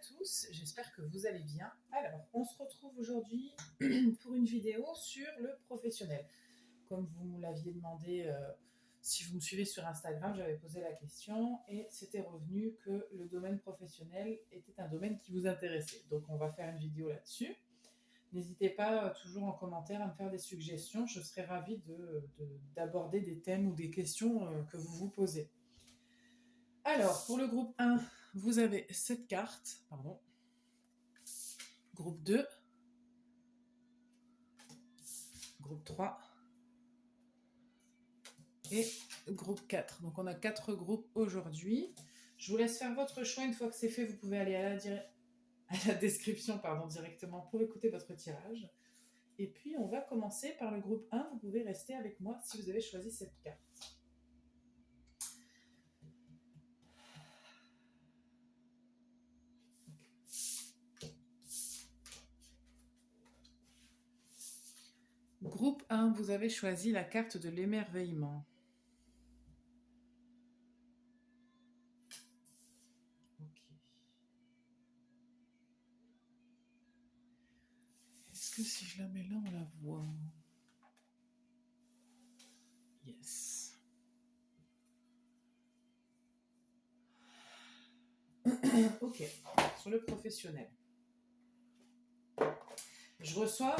tous, j'espère que vous allez bien. Alors, on se retrouve aujourd'hui pour une vidéo sur le professionnel. Comme vous me l'aviez demandé, si vous me suivez sur Instagram, j'avais posé la question et c'était revenu que le domaine professionnel était un domaine qui vous intéressait. Donc, on va faire une vidéo là-dessus. N'hésitez pas toujours en commentaire à me faire des suggestions. Je serais ravie d'aborder des thèmes ou des questions que vous vous posez. Alors, pour le groupe 1, vous avez cette carte, pardon. Groupe 2, groupe 3 et groupe 4. Donc, on a 4 groupes aujourd'hui. Je vous laisse faire votre choix. Une fois que c'est fait, vous pouvez aller à la description directement pour écouter votre tirage. Et puis, on va commencer par le groupe 1. Vous pouvez rester avec moi si vous avez choisi cette carte. Groupe 1, vous avez choisi la carte de l'émerveillement. Ok. Est-ce que si je la mets là, on la voit? Yes. Ok, sur le professionnel. Je reçois,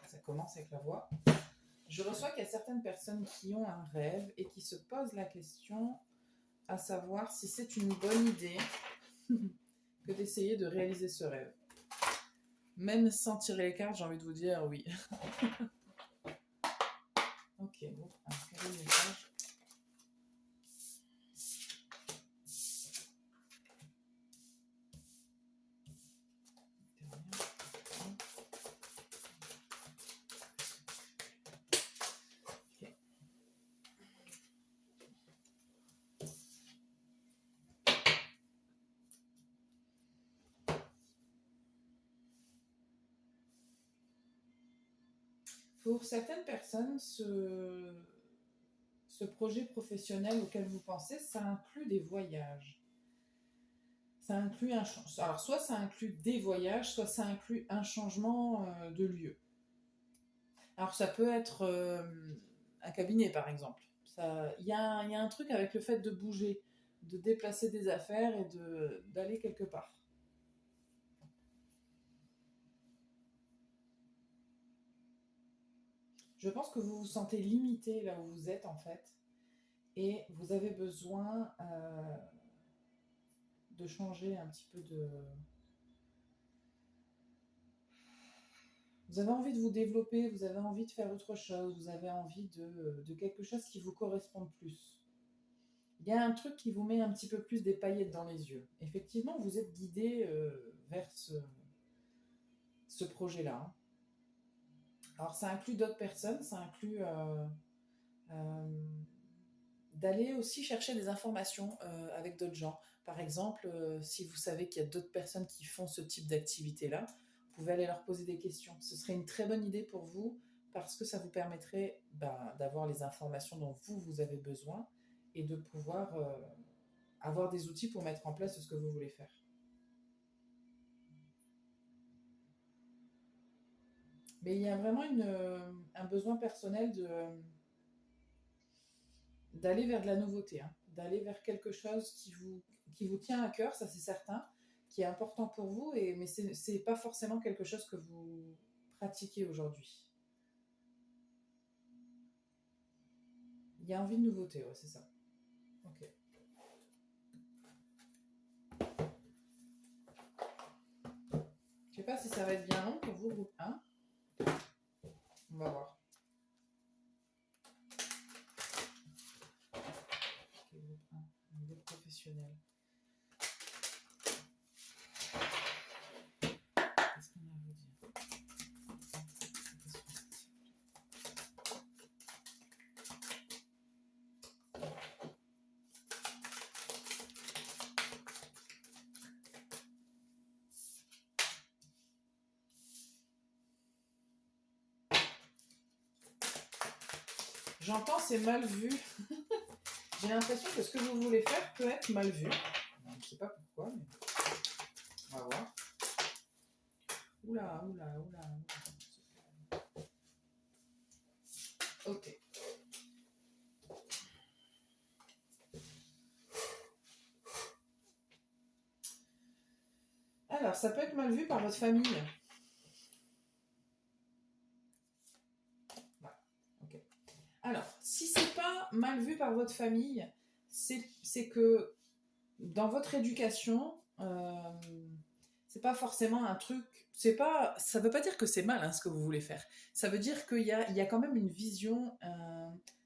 ça commence avec la voix, je reçois qu'il y a certaines personnes qui ont un rêve et qui se posent la question à savoir si c'est une bonne idée que d'essayer de réaliser ce rêve. Même sans tirer les cartes, j'ai envie de vous dire oui. Ok, bon, quel est le message ? Pour certaines personnes, ce projet professionnel auquel vous pensez, ça inclut des voyages. Ça inclut alors soit ça inclut des voyages, soit ça inclut un changement de lieu. Alors ça peut être un cabinet par exemple. Il y a un truc avec le fait de bouger, de déplacer des affaires et d'aller quelque part. Je pense que vous vous sentez limité là où vous êtes en fait, et vous avez besoin de changer un petit peu de... Vous avez envie de vous développer, vous avez envie de faire autre chose, vous avez envie de quelque chose qui vous corresponde plus. Il y a un truc qui vous met un petit peu plus des paillettes dans les yeux. Effectivement, vous êtes guidé vers ce projet-là. Alors, ça inclut d'autres personnes, ça inclut d'aller aussi chercher des informations avec d'autres gens. Par exemple, si vous savez qu'il y a d'autres personnes qui font ce type d'activité-là, vous pouvez aller leur poser des questions. Ce serait une très bonne idée pour vous parce que ça vous permettrait d'avoir les informations dont vous avez besoin et de pouvoir avoir des outils pour mettre en place ce que vous voulez faire. Mais il y a vraiment un besoin personnel d'aller vers de la nouveauté, hein, d'aller vers quelque chose qui vous tient à cœur, ça c'est certain, qui est important pour vous, mais c'est pas forcément quelque chose que vous pratiquez aujourd'hui. Il y a envie de nouveauté, ouais, c'est ça. Ok. Je sais pas si ça va être bien long pour vous, groupe 1. On va voir. Ok, groupe 1, niveau professionnel. Qu'est-ce qu'on a à vous dire ? J'entends, c'est mal vu. J'ai l'impression que ce que vous voulez faire peut être mal vu. Je ne sais pas pourquoi, mais... oula, oula, oula. Ok. Alors, ça peut être mal vu par votre famille. Ouais, ok. Alors, si c'est pas mal vu par votre famille, c'est que dans votre éducation, c'est pas forcément un truc. C'est pas, ça veut pas dire que c'est mal hein, ce que vous voulez faire. Ça veut dire qu'il y a quand même une vision,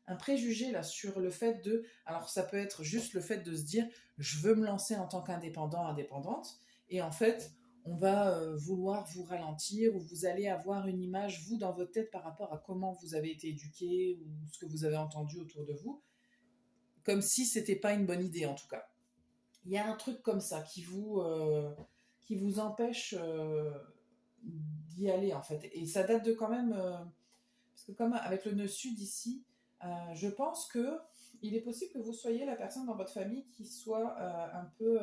un préjugé là sur le fait de. Alors, ça peut être juste le fait de se dire, je veux me lancer en tant qu'indépendant, indépendante, et en fait, on va vouloir vous ralentir ou vous allez avoir une image vous dans votre tête par rapport à comment vous avez été éduqué ou ce que vous avez entendu autour de vous, comme si c'était pas une bonne idée en tout cas. Il y a un truc comme ça qui vous empêche d'y aller en fait. Et ça date de quand même, parce que comme avec le nœud sud ici, je pense que il est possible que vous soyez la personne dans votre famille qui soit un peu,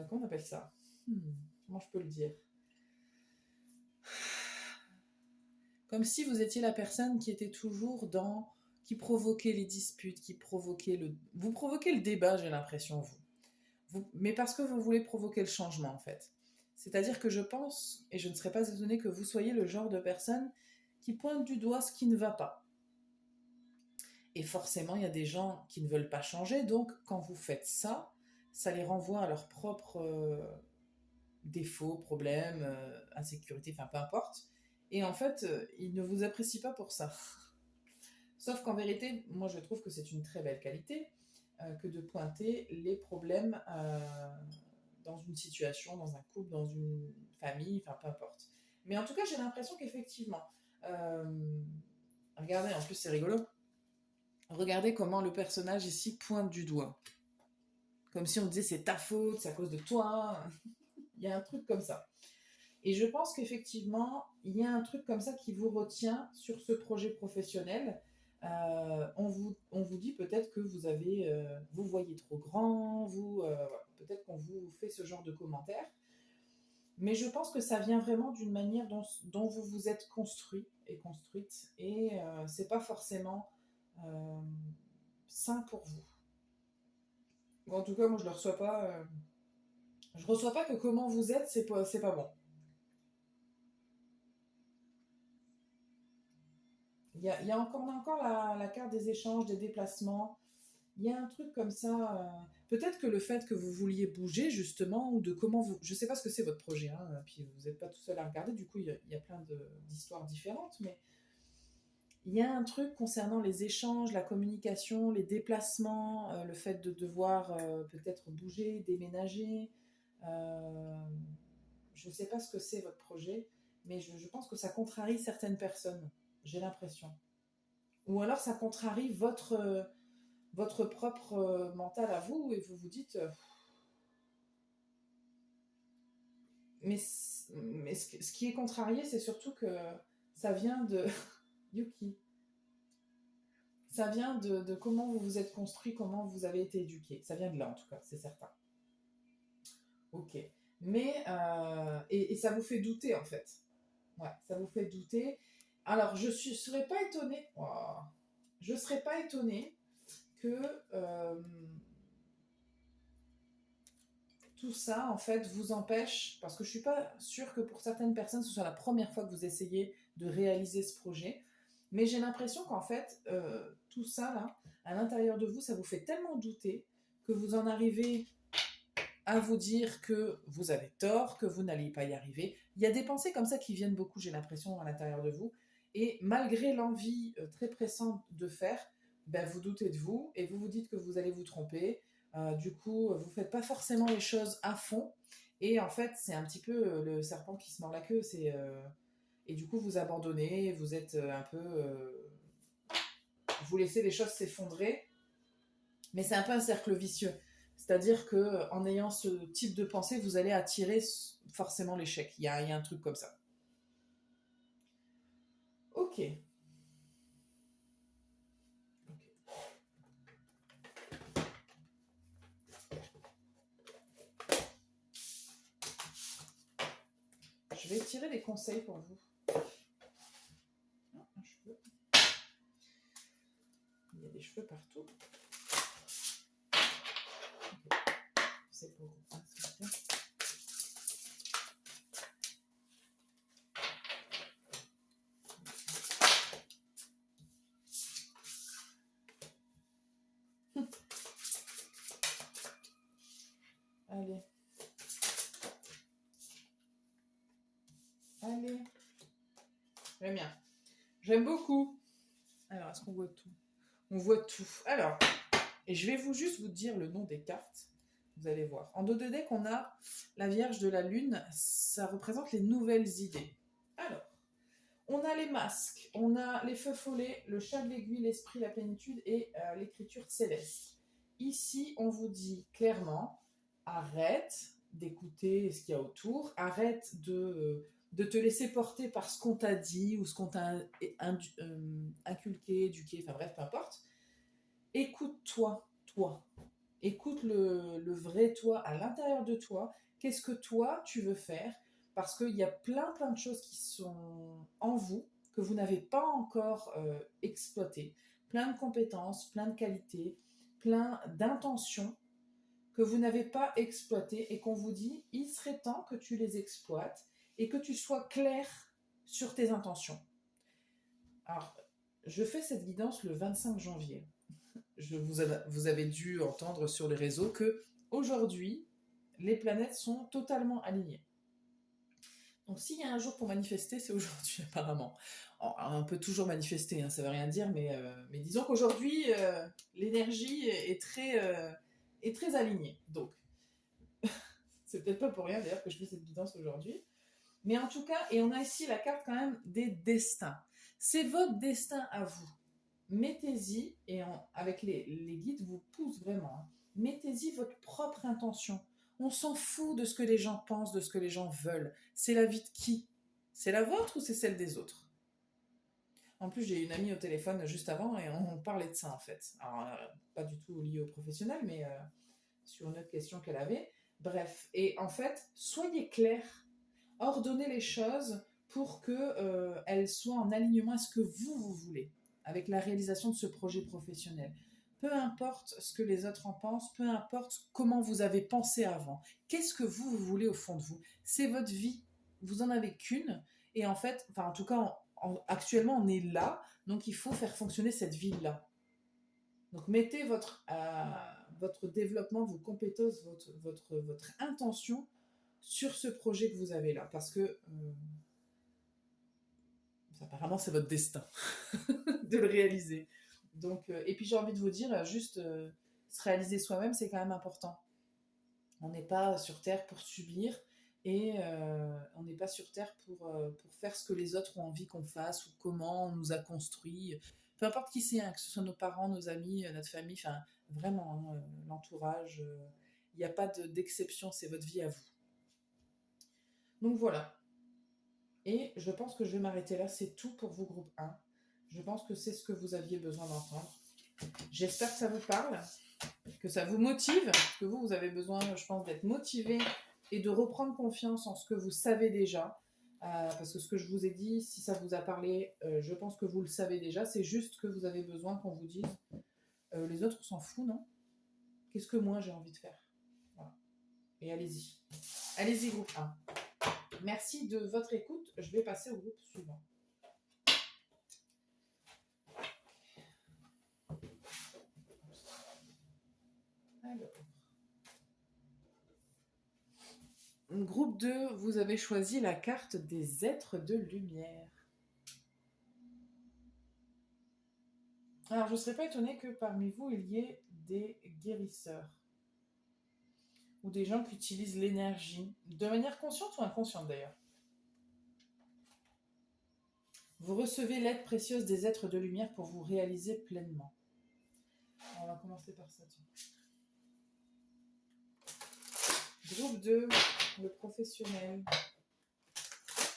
comment on appelle ça. Comment je peux le dire. Comme si vous étiez la personne qui était toujours dans, qui provoquait les disputes, qui provoquait vous provoquez le débat, j'ai l'impression mais parce que vous voulez provoquer le changement en fait. C'est-à-dire que je pense, et je ne serais pas étonnée que vous soyez le genre de personne qui pointe du doigt ce qui ne va pas. Et forcément, il y a des gens qui ne veulent pas changer, donc quand vous faites ça, ça les renvoie à leurs propres défauts, problèmes, insécurité, enfin peu importe. Et en fait, ils ne vous apprécient pas pour ça. Sauf qu'en vérité, moi je trouve que c'est une très belle qualité que de pointer les problèmes dans une situation, dans un couple, dans une famille, enfin peu importe. Mais en tout cas, j'ai l'impression qu'effectivement, euh, regardez, en plus c'est rigolo, regardez comment le personnage ici pointe du doigt. Comme si on disait c'est ta faute, c'est à cause de toi. Il y a un truc comme ça. Et je pense qu'effectivement, il y a un truc comme ça qui vous retient sur ce projet professionnel. On vous dit peut-être que vous voyez trop grand, voilà. Peut-être qu'on vous fait ce genre de commentaires. Mais je pense que ça vient vraiment d'une manière dont vous vous êtes construit et construite. Et c'est pas forcément euh, sain pour vous. En tout cas, moi je le reçois pas. Je reçois pas que comment vous êtes, c'est pas bon. On a encore la carte des échanges, des déplacements. Il y a un truc comme ça. Peut-être que le fait que vous vouliez bouger, justement, ou de comment vous. Je ne sais pas ce que c'est votre projet, hein, puis vous n'êtes pas tout seul à regarder, du coup, il y a plein d'histoires différentes, mais il y a un truc concernant les échanges, la communication, les déplacements, le fait de devoir peut-être bouger, déménager. Euh, je ne sais pas ce que c'est votre projet, mais je pense que ça contrarie certaines personnes, j'ai l'impression. Ou alors ça contrarie votre propre mental à vous et vous vous dites mais, mais ce qui est contrarié c'est surtout que ça vient de Yuki, ça vient de comment vous vous êtes construit, comment vous avez été éduqué, ça vient de là en tout cas, c'est certain. Ok, mais et ça vous fait douter en fait. Ouais, ça vous fait douter. Alors serais pas étonnée, oh, je serais pas étonnée que tout ça, en fait, vous empêche, parce que je suis pas sûre que pour certaines personnes, ce soit la première fois que vous essayez de réaliser ce projet, mais j'ai l'impression qu'en fait, tout ça, là, à l'intérieur de vous, ça vous fait tellement douter que vous en arrivez à vous dire que vous avez tort, que vous n'allez pas y arriver. Il y a des pensées comme ça qui viennent beaucoup, j'ai l'impression, à l'intérieur de vous, et malgré l'envie très pressante de faire, ben, vous doutez de vous, et vous vous dites que vous allez vous tromper. Du coup, vous ne faites pas forcément les choses à fond. Et en fait, c'est un petit peu le serpent qui se mord la queue. Et du coup, vous abandonnez, vous êtes un peu. Vous laissez les choses s'effondrer. Mais c'est un peu un cercle vicieux. C'est-à-dire que en ayant ce type de pensée, vous allez attirer forcément l'échec. Il y a un truc comme ça. Ok. je vais tirer des conseils pour vous. Ah, un cheveu. Il y a des cheveux partout. Okay. C'est pour vous. Allez. Allez. J'aime bien. J'aime beaucoup. Alors, est-ce qu'on voit tout? On voit tout. Alors, et je vais juste vous dire le nom des cartes. Vous allez voir. En dos de deck, on a la Vierge de la Lune. Ça représente les nouvelles idées. Alors, on a les masques, on a les feux follets, le chat de l'aiguille, l'esprit, la plénitude et l'écriture céleste. Ici, on vous dit clairement, arrête d'écouter ce qu'il y a autour, arrête de te laisser porter par ce qu'on t'a dit ou ce qu'on t'a inculqué, éduqué, enfin bref, peu importe. Écoute-toi, toi. Écoute le vrai toi à l'intérieur de toi. Qu'est-ce que toi, tu veux faire? Parce qu'il y a plein de choses qui sont en vous que vous n'avez pas encore exploitées. Plein de compétences, plein de qualités, plein d'intentions que vous n'avez pas exploitées et qu'on vous dit, il serait temps que tu les exploites et que tu sois clair sur tes intentions. Alors, je fais cette guidance le 25 janvier. Vous avez dû entendre sur les réseaux que aujourd'hui, les planètes sont totalement alignées. Donc s'il y a un jour pour manifester, c'est aujourd'hui apparemment. On peut toujours manifester, hein, ça ne veut rien dire, mais disons qu'aujourd'hui, l'énergie est très alignée. Donc, c'est peut-être pas pour rien d'ailleurs que je fais cette guidance aujourd'hui. Mais en tout cas, et on a ici la carte quand même des destins. C'est votre destin à vous. Mettez-y, et avec les guides vous poussent vraiment, hein, mettez-y votre propre intention. On s'en fout de ce que les gens pensent, de ce que les gens veulent. C'est la vie de qui? C'est la vôtre ou c'est celle des autres? En plus, j'ai une amie au téléphone juste avant et on parlait de ça en fait. Alors, pas du tout lié au professionnel, mais sur une autre question qu'elle avait. Bref, et en fait, soyez clairs, ordonnez les choses pour qu'elles soient en alignement à ce que vous voulez, avec la réalisation de ce projet professionnel. Peu importe ce que les autres en pensent, peu importe comment vous avez pensé avant. Qu'est-ce que vous voulez au fond de vous? C'est votre vie. Vous en avez qu'une. Et en fait, enfin en tout cas, actuellement, on est là. Donc, il faut faire fonctionner cette vie-là. Donc, mettez votre développement, vos compétences, votre intention sur ce projet que vous avez là. Parce que apparemment, c'est votre destin de le réaliser. Donc, et puis j'ai envie de vous dire, juste se réaliser soi-même, c'est quand même important. On n'est pas sur Terre pour subir et on n'est pas sur Terre pour faire ce que les autres ont envie qu'on fasse ou comment on nous a construit. Peu importe qui c'est, hein, que ce soit nos parents, nos amis, notre famille, enfin vraiment, hein, l'entourage, il n'y a pas d'exception, c'est votre vie à vous. Donc voilà. Et je pense que je vais m'arrêter là, c'est tout pour vous groupe 1. Je pense que c'est ce que vous aviez besoin d'entendre. J'espère que ça vous parle, que ça vous motive, que vous avez besoin, je pense, d'être motivé et de reprendre confiance en ce que vous savez déjà. Parce que ce que je vous ai dit, si ça vous a parlé, je pense que vous le savez déjà. C'est juste que vous avez besoin qu'on vous dise les autres, on s'en fout, non? Qu'est-ce que moi j'ai envie de faire? Voilà. Et allez-y. Allez-y, groupe 1. Merci de votre écoute. Je vais passer au groupe suivant. Alors. Groupe 2, vous avez choisi la carte des êtres de lumière. Alors, je ne serais pas étonnée que parmi vous, il y ait des guérisseurs. Ou des gens qui utilisent l'énergie, de manière consciente ou inconsciente d'ailleurs. Vous recevez l'aide précieuse des êtres de lumière pour vous réaliser pleinement. Alors, on va commencer par ça. Groupe 2, le professionnel.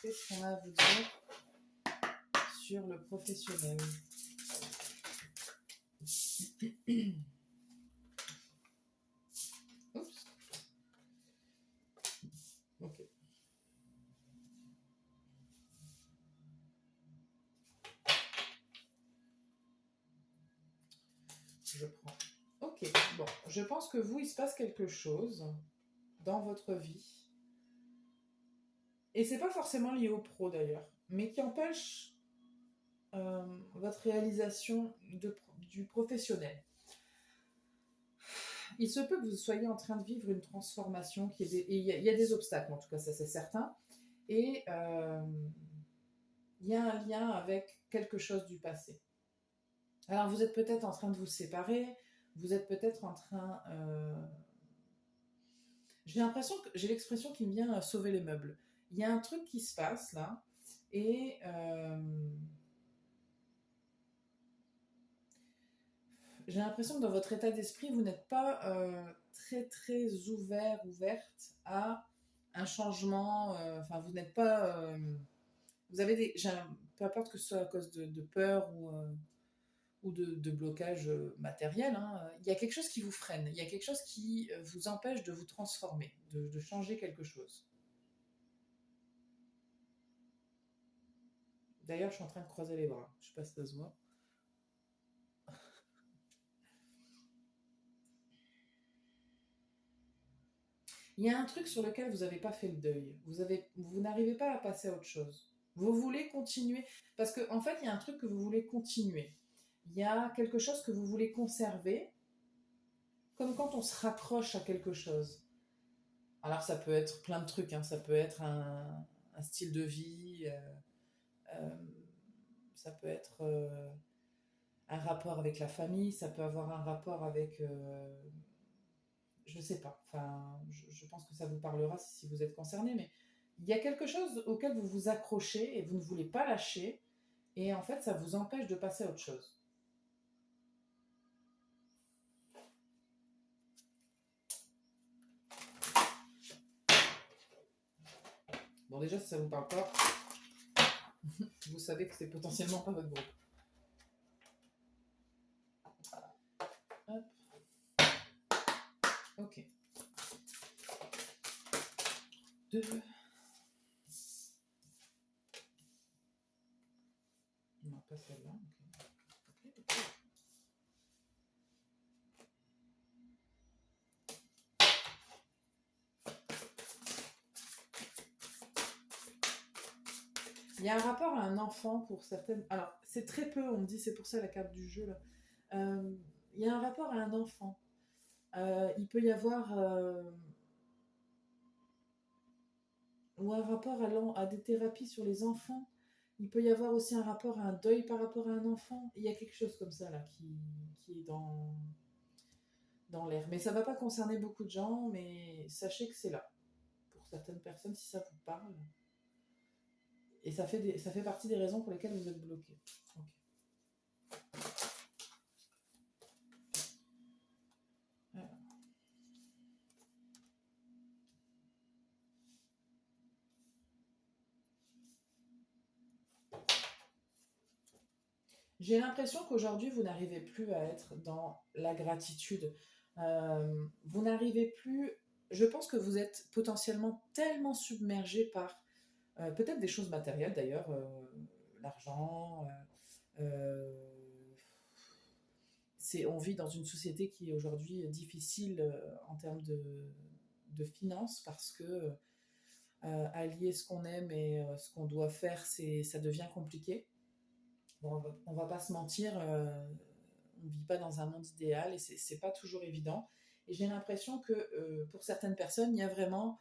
Qu'est-ce qu'on a à vous dire sur le professionnel? Oups. Ok. je prends. Ok, bon, je pense que vous, il se passe quelque chose dans votre vie. Et c'est pas forcément lié au pro d'ailleurs, mais qui empêche votre réalisation du professionnel. Il se peut que vous soyez en train de vivre une transformation et il y a des obstacles, en tout cas, ça c'est certain. Et il y a un lien avec quelque chose du passé. Alors vous êtes peut-être en train de vous séparer, vous êtes peut-être en train... j'ai l'expression qui me vient sauver les meubles. Il y a un truc qui se passe là, et j'ai l'impression que dans votre état d'esprit, vous n'êtes pas très très ouverte à un changement. Enfin, vous n'êtes pas. Vous avez peu importe que ce soit à cause de peur ou de blocage matériel, hein, il y a quelque chose qui vous freine. Il y a quelque chose qui vous empêche de vous transformer, de changer quelque chose. D'ailleurs, je suis en train de croiser les bras. Je sais pas si ça se voit. Il y a un truc sur lequel vous n'avez pas fait le deuil. Vous n'arrivez pas à passer à autre chose. Vous voulez continuer. Parce qu'en fait, il y a un truc que vous voulez continuer. Il y a quelque chose que vous voulez conserver, comme quand on se raccroche à quelque chose. Alors, ça peut être plein de trucs. Hein. Ça peut être un style de vie. Euh, ça peut être un rapport avec la famille. Ça peut avoir un rapport avec... je sais pas. Enfin, je pense que ça vous parlera si vous êtes concerné, mais il y a quelque chose auquel vous vous accrochez et vous ne voulez pas lâcher, et en fait, ça vous empêche de passer à autre chose. Bon, déjà, si ça vous parle pas, vous savez que c'est potentiellement pas votre groupe. Hop. Ok. 2. Non, pas celle-là. Okay. Il y a un rapport à un enfant pour certaines. Alors, c'est très peu, on me dit, c'est pour ça la carte du jeu là. Il y a un rapport à un enfant. Il peut y avoir ou un rapport à des thérapies sur les enfants. Il peut y avoir aussi un rapport à un deuil par rapport à un enfant. Il y a quelque chose comme ça là qui est dans l'air. Mais ça ne va pas concerner beaucoup de gens, mais sachez que c'est là. Pour certaines personnes, si ça vous parle. Et ça fait partie des raisons pour lesquelles vous êtes bloqué. Okay. Alors. J'ai l'impression qu'aujourd'hui, vous n'arrivez plus à être dans la gratitude. Vous n'arrivez plus... Je pense que vous êtes potentiellement tellement submergé par peut-être des choses matérielles d'ailleurs, l'argent. On vit dans une société qui est aujourd'hui difficile en termes de finances parce que allier ce qu'on aime et ce qu'on doit faire, ça devient compliqué. Bon, on va pas se mentir, on ne vit pas dans un monde idéal et c'est pas toujours évident. Et j'ai l'impression que pour certaines personnes, il y a vraiment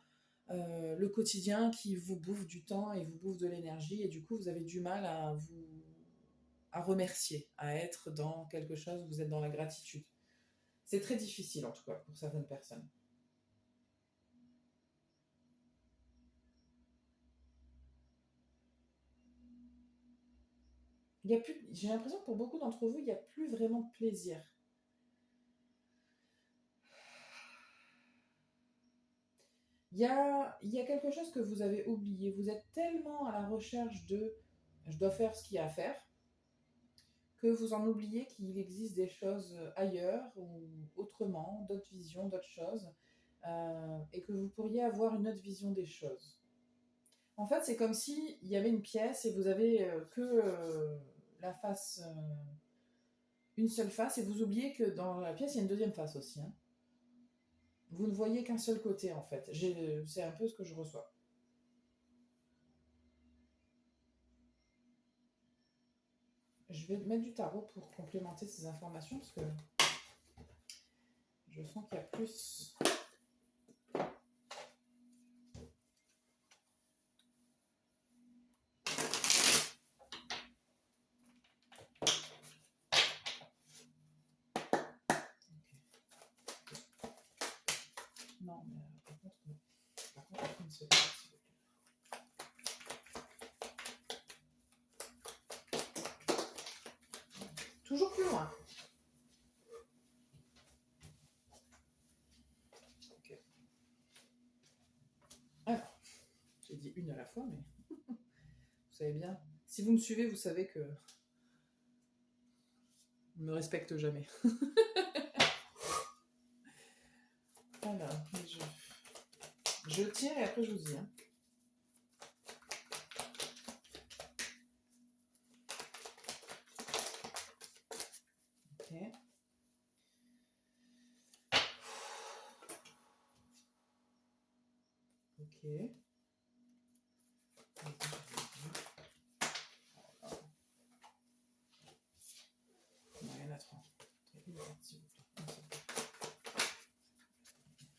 le quotidien qui vous bouffe du temps et vous bouffe de l'énergie et du coup, vous avez du mal à remercier, à être dans quelque chose, vous êtes dans la gratitude. C'est très difficile en tout cas pour certaines personnes. J'ai l'impression que pour beaucoup d'entre vous, il n'y a plus vraiment de plaisir. Il y a quelque chose que vous avez oublié. Vous êtes tellement à la recherche de je dois faire ce qu'il y a à faire que vous en oubliez qu'il existe des choses ailleurs ou autrement, d'autres visions, d'autres choses, et que vous pourriez avoir une autre vision des choses. En fait, c'est comme s'il y avait une pièce et vous avez que la face, une seule face et vous oubliez que dans la pièce, il y a une deuxième face aussi. Hein. Vous ne voyez qu'un seul côté en fait. C'est un peu ce que je reçois. Je vais mettre du tarot pour complémenter ces informations parce que je sens qu'il y a plus. Non, mais par contre, non. Par contre, une seule carte, s'il vous plaît. Toujours plus loin. Ok. Alors, j'ai dit une à la fois, mais vous savez bien. Si vous me suivez, vous savez que je ne me respecte jamais. Alors, je tire et après je vous dis. Hein. Ok. Ok. Non, il y en a trois. Une carte, s'il vous plaît.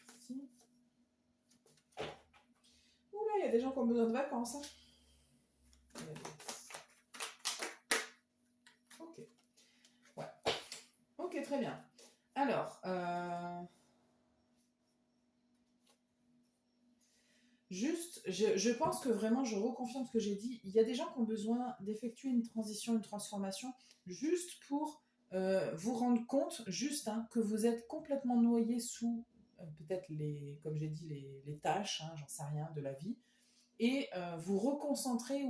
Merci. Oula, il y a des gens qui ont besoin de vacances. Hein. Ok. Ouais. Ok, très bien. Alors, juste, je pense que vraiment, je reconfirme ce que j'ai dit. Il y a des gens qui ont besoin d'effectuer une transition, une transformation, juste pour vous rendre compte, juste hein, que vous êtes complètement noyé sous peut-être comme j'ai dit, les tâches, hein, j'en sais rien, de la vie, et vous reconcentrer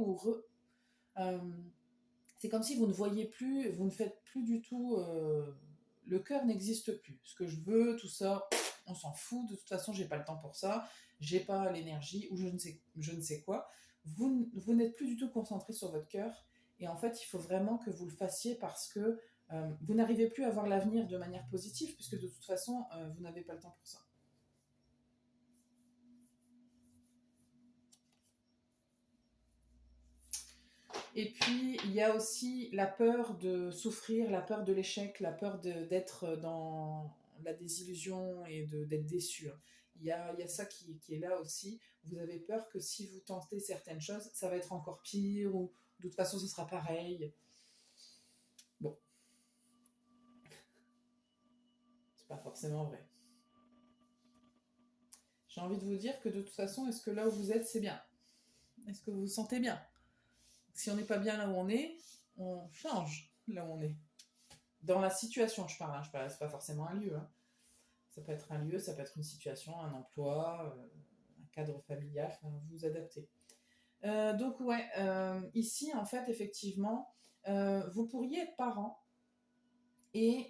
c'est comme si vous ne voyez plus, vous ne faites plus du tout, le cœur n'existe plus. Ce que je veux, tout ça, on s'en fout. De toute façon, j'ai pas le temps pour ça, j'ai pas l'énergie ou je ne sais quoi. Vous n'êtes plus du tout concentré sur votre cœur. Et en fait, il faut vraiment que vous le fassiez parce que vous n'arrivez plus à voir l'avenir de manière positive, puisque de toute façon, vous n'avez pas le temps pour ça. Et puis, il y a aussi la peur de souffrir, la peur de l'échec, la peur d'être dans la désillusion et d'être déçu. Il y a ça qui est là aussi. Vous avez peur que si vous tentez certaines choses, ça va être encore pire ou de toute façon, ce sera pareil. Bon, c'est pas forcément vrai. J'ai envie de vous dire que de toute façon, est-ce que là où vous êtes, c'est bien? Est-ce que vous vous sentez bien? Si on n'est pas bien là où on change là où on est. Dans la situation, je parle, c'est pas forcément un lieu. Hein. Ça peut être un lieu, ça peut être une situation, un emploi, un cadre familial, enfin, vous vous adaptez. Donc ouais, ici en fait effectivement, vous pourriez être parent et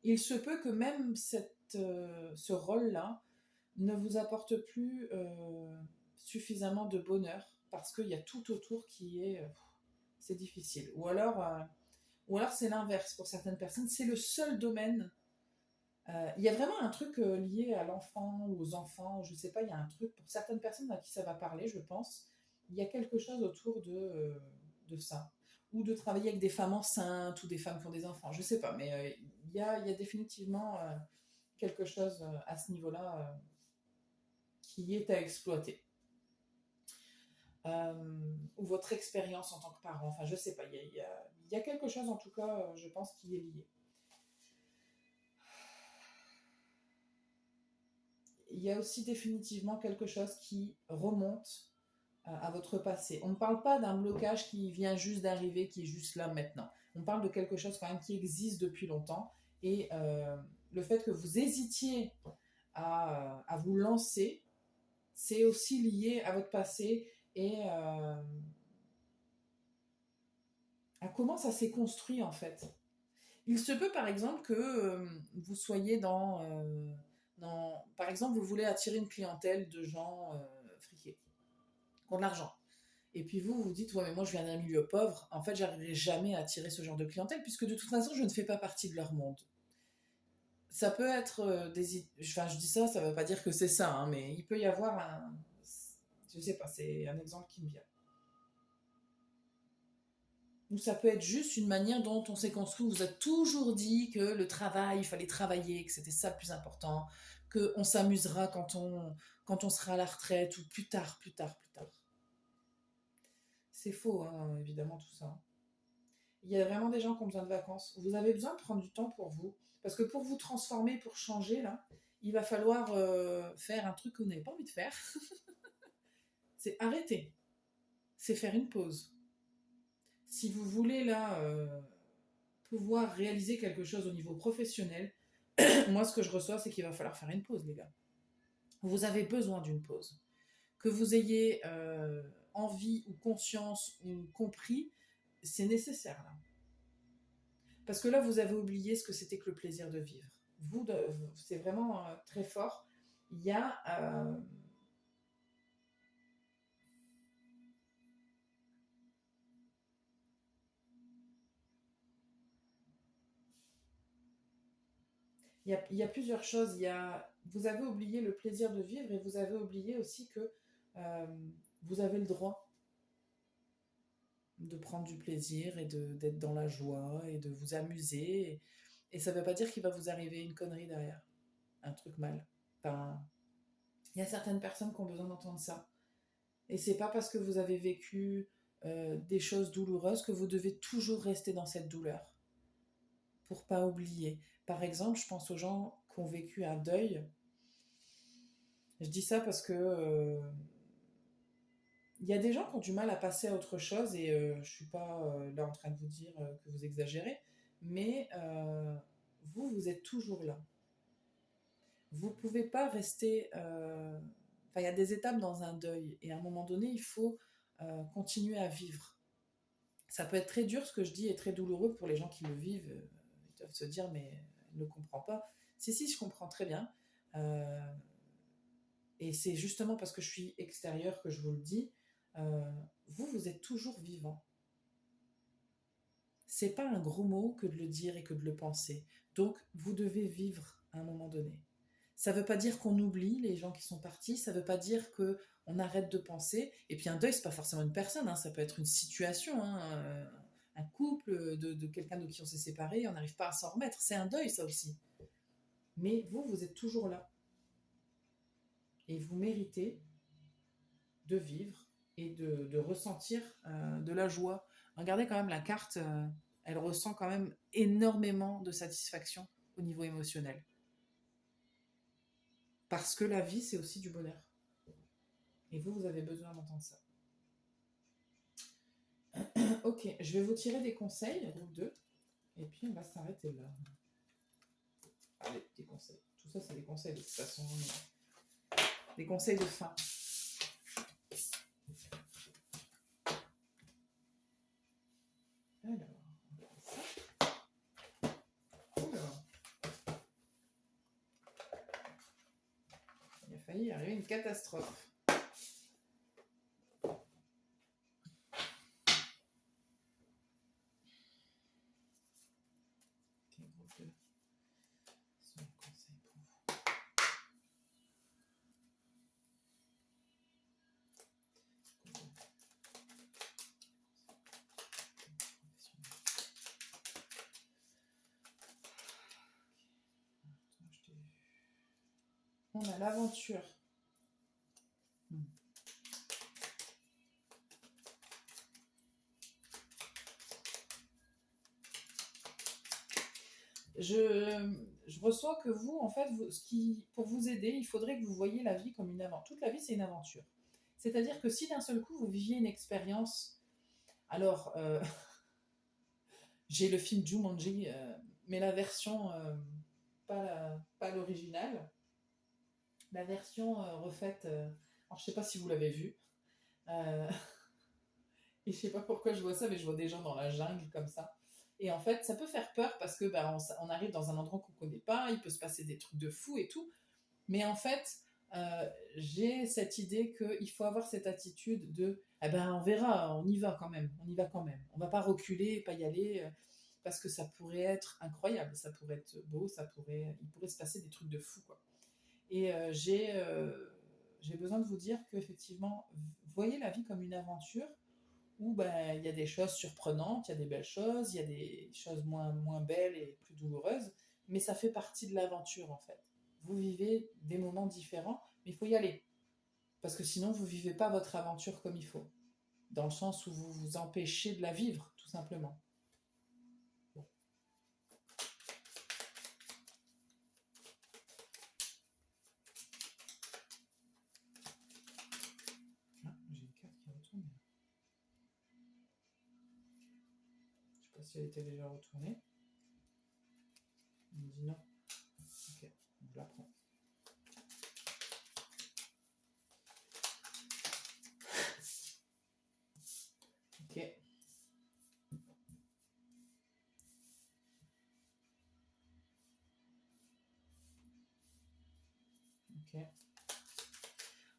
il se peut que même ce rôle-là ne vous apporte plus suffisamment de bonheur parce qu'il y a tout autour qui est... c'est difficile. Ou alors c'est l'inverse pour certaines personnes, c'est le seul domaine. Il y a vraiment un truc lié à l'enfant ou aux enfants, je sais pas, il y a un truc pour certaines personnes à qui ça va parler, je pense. Il y a quelque chose autour de ça. Ou de travailler avec des femmes enceintes ou des femmes qui ont des enfants, je sais pas, mais il y a définitivement quelque chose à ce niveau-là qui est à exploiter. Ou votre expérience en tant que parent, enfin je sais pas, il y a quelque chose en tout cas, je pense, qui est lié. Il y a aussi définitivement quelque chose qui remonte à votre passé. On ne parle pas d'un blocage qui vient juste d'arriver, qui est juste là maintenant. On parle de quelque chose quand même qui existe depuis longtemps. Et le fait que vous hésitiez à vous lancer, c'est aussi lié à votre passé et à comment ça s'est construit en fait. Il se peut par exemple que vous soyez par exemple, vous voulez attirer une clientèle de gens friqués, qui ont de l'argent. Et puis vous vous dites, ouais, mais moi je viens d'un milieu pauvre, en fait, j'arriverai jamais à attirer ce genre de clientèle, puisque de toute façon, je ne fais pas partie de leur monde. Ça peut être Enfin, je dis ça, ça ne veut pas dire que c'est ça, hein, mais il peut y avoir un. Je sais pas, c'est un exemple qui me vient. Ou ça peut être juste une manière dont on s'est construit. On vous a toujours dit que le travail, il fallait travailler, que c'était ça le plus important, qu'on s'amusera quand on sera à la retraite, ou plus tard, plus tard, plus tard. C'est faux, hein, évidemment, tout ça. Il y a vraiment des gens qui ont besoin de vacances. Vous avez besoin de prendre du temps pour vous. Parce que pour vous transformer, pour changer, là, il va falloir faire un truc que vous n'avez pas envie de faire. C'est arrêter. C'est faire une pause. Si vous voulez, là, pouvoir réaliser quelque chose au niveau professionnel, moi, ce que je reçois, c'est qu'il va falloir faire une pause, les gars. Vous avez besoin d'une pause. Que vous ayez envie ou conscience ou compris, c'est nécessaire, là. Parce que là, vous avez oublié ce que c'était que le plaisir de vivre. C'est vraiment très fort. Il y a... il y a plusieurs choses. Vous avez oublié le plaisir de vivre et vous avez oublié aussi que euh, vous avez le droit de prendre du plaisir et d'être dans la joie et de vous amuser. Et ça ne veut pas dire qu'il va vous arriver une connerie derrière, un truc mal. Enfin, il y a certaines personnes qui ont besoin d'entendre ça. Et c'est pas parce que vous avez vécu des choses douloureuses que vous devez toujours rester dans cette douleur pour pas oublier. Par exemple, je pense aux gens qui ont vécu un deuil. Je dis ça parce que il y a des gens qui ont du mal à passer à autre chose et je suis pas là en train de vous dire que vous exagérez, mais vous êtes toujours là. Vous pouvez pas rester. Enfin, il y a des étapes dans un deuil et à un moment donné, il faut continuer à vivre. Ça peut être très dur ce que je dis et très douloureux pour les gens qui le vivent. Ils doivent se dire mais elle ne comprend pas. Si, je comprends très bien. Euh, et c'est justement parce que je suis extérieure que je vous le dis. Vous êtes toujours vivant. C'est pas un gros mot que de le dire et que de le penser. Donc vous devez vivre à un moment donné. Ça veut pas dire qu'on oublie les gens qui sont partis. Ça veut pas dire que on arrête de penser. Et puis un deuil, c'est pas forcément une personne. Hein, ça peut être une situation. Hein, un couple de quelqu'un de qui on s'est séparé, on n'arrive pas à s'en remettre. C'est un deuil, ça aussi. Mais vous êtes toujours là. Et vous méritez de vivre et de ressentir de la joie. Regardez quand même la carte, elle ressent quand même énormément de satisfaction au niveau émotionnel. Parce que la vie, c'est aussi du bonheur. Et vous avez besoin d'entendre ça. Ok, je vais vous tirer des conseils, groupe 2, et puis on va s'arrêter là. Allez, des conseils. Tout ça, c'est des conseils de toute façon. Des conseils de fin. Alors, il a failli arriver une catastrophe. On a l'aventure. Je reçois que vous, en fait, pour vous aider, il faudrait que vous voyiez la vie comme une aventure. Toute la vie, c'est une aventure. C'est-à-dire que si d'un seul coup, vous viviez une expérience, alors, j'ai le film Jumanji, mais la version, pas l'original, la version refaite, alors je sais pas si vous l'avez vue, et je sais pas pourquoi je vois ça, mais je vois des gens dans la jungle comme ça. Et en fait, ça peut faire peur parce que on arrive dans un endroit qu'on connaît pas, il peut se passer des trucs de fou et tout. Mais en fait, j'ai cette idée qu'il faut avoir cette attitude de eh ben on verra, on y va quand même, on y va quand même. On va pas reculer, pas y aller, parce que ça pourrait être incroyable, ça pourrait être beau, il pourrait se passer des trucs de fou, quoi. Et j'ai besoin de vous dire qu'effectivement, voyez la vie comme une aventure où ben, il y a des choses surprenantes, il y a des belles choses, il y a des choses moins belles et plus douloureuses, mais ça fait partie de l'aventure en fait. Vous vivez des moments différents, mais il faut y aller. Parce que sinon, vous ne vivez pas votre aventure comme il faut. Dans le sens où vous vous empêchez de la vivre, tout simplement. Bon. Ah, j'ai une carte qui retourne. Je ne sais pas si elle était déjà retournée. On me dit non. Ok, on la prend. Ok. Ok.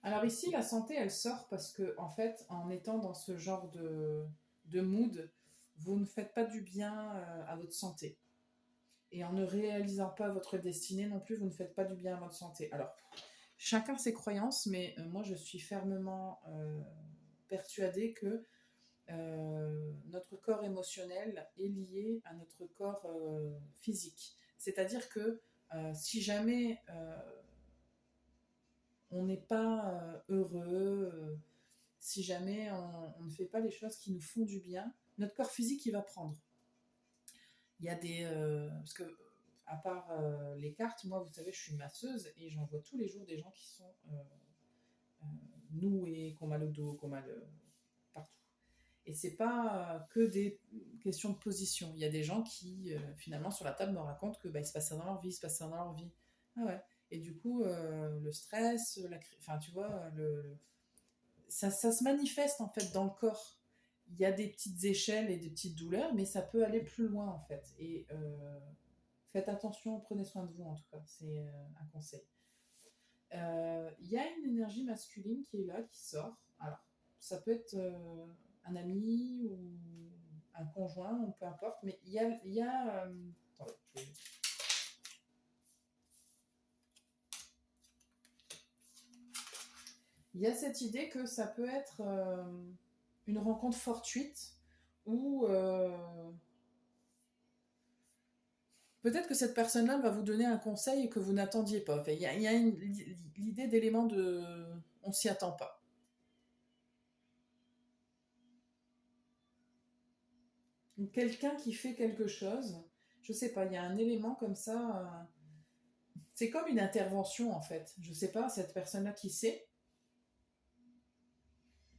Alors ici, la santé, elle sort parce que, en fait, en étant dans ce genre de mood, vous ne faites pas du bien à votre santé. Et en ne réalisant pas votre destinée non plus, vous ne faites pas du bien à votre santé. Alors, chacun ses croyances, mais moi, je suis fermement persuadée que notre corps émotionnel est lié à notre corps physique. C'est-à-dire que si jamais on n'est pas heureux, si jamais on ne fait pas les choses qui nous font du bien, notre corps physique, il va prendre. Il y a des... parce que, à part les cartes, moi, vous savez, je suis masseuse et j'en vois tous les jours des gens qui sont noués, qui ont mal au dos, qui ont mal partout. Et c'est pas que des questions de position. Il y a des gens qui, finalement, sur la table me racontent que il se passe ça dans leur vie, il se passe ça dans leur vie. Ah ouais. Et du coup, le stress, enfin, tu vois, ça se manifeste en fait dans le corps. Il y a des petites échelles et des petites douleurs, mais ça peut aller plus loin en fait. Et faites attention, prenez soin de vous en tout cas, c'est un conseil. Il y a une énergie masculine qui est là, qui sort. Alors, ça peut être un ami ou un conjoint, ou peu importe, mais attendez, il y a cette idée que ça peut être une rencontre fortuite ou peut-être que cette personne-là va vous donner un conseil que vous n'attendiez pas. Enfin, il y a l'idée d'éléments de... On s'y attend pas. Quelqu'un qui fait quelque chose, je sais pas, il y a un élément comme ça. C'est comme une intervention en fait. Je sais pas, cette personne-là qui sait,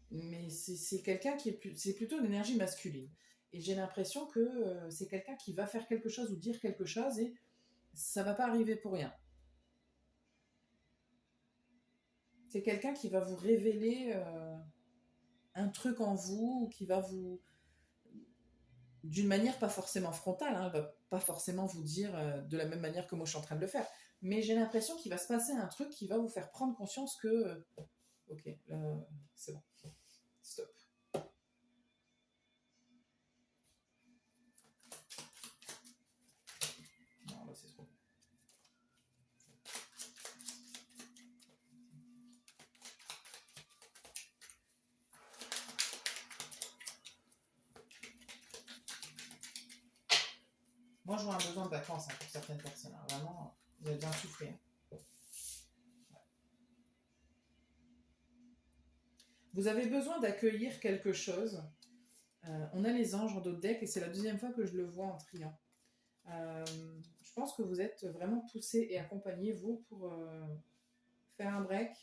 mais c'est quelqu'un qui c'est plutôt une énergie masculine. Et j'ai l'impression que c'est quelqu'un qui va faire quelque chose ou dire quelque chose et ça va pas arriver pour rien. C'est quelqu'un qui va vous révéler un truc en vous ou qui va vous, d'une manière pas forcément frontale, hein, va pas forcément vous dire de la même manière que moi je suis en train de le faire. Mais j'ai l'impression qu'il va se passer un truc qui va vous faire prendre conscience que, ok, là, c'est bon, stop. Non, là c'est trop. Moi, je vois un besoin de vacances hein, pour certaines personnes. Hein. Vraiment, vous avez bien soufflé. Hein. Ouais. Vous avez besoin d'accueillir quelque chose. On a les anges en dos de deck et c'est la deuxième fois que je le vois en triant. Je pense que vous êtes vraiment poussé et accompagné, vous, pour faire un break,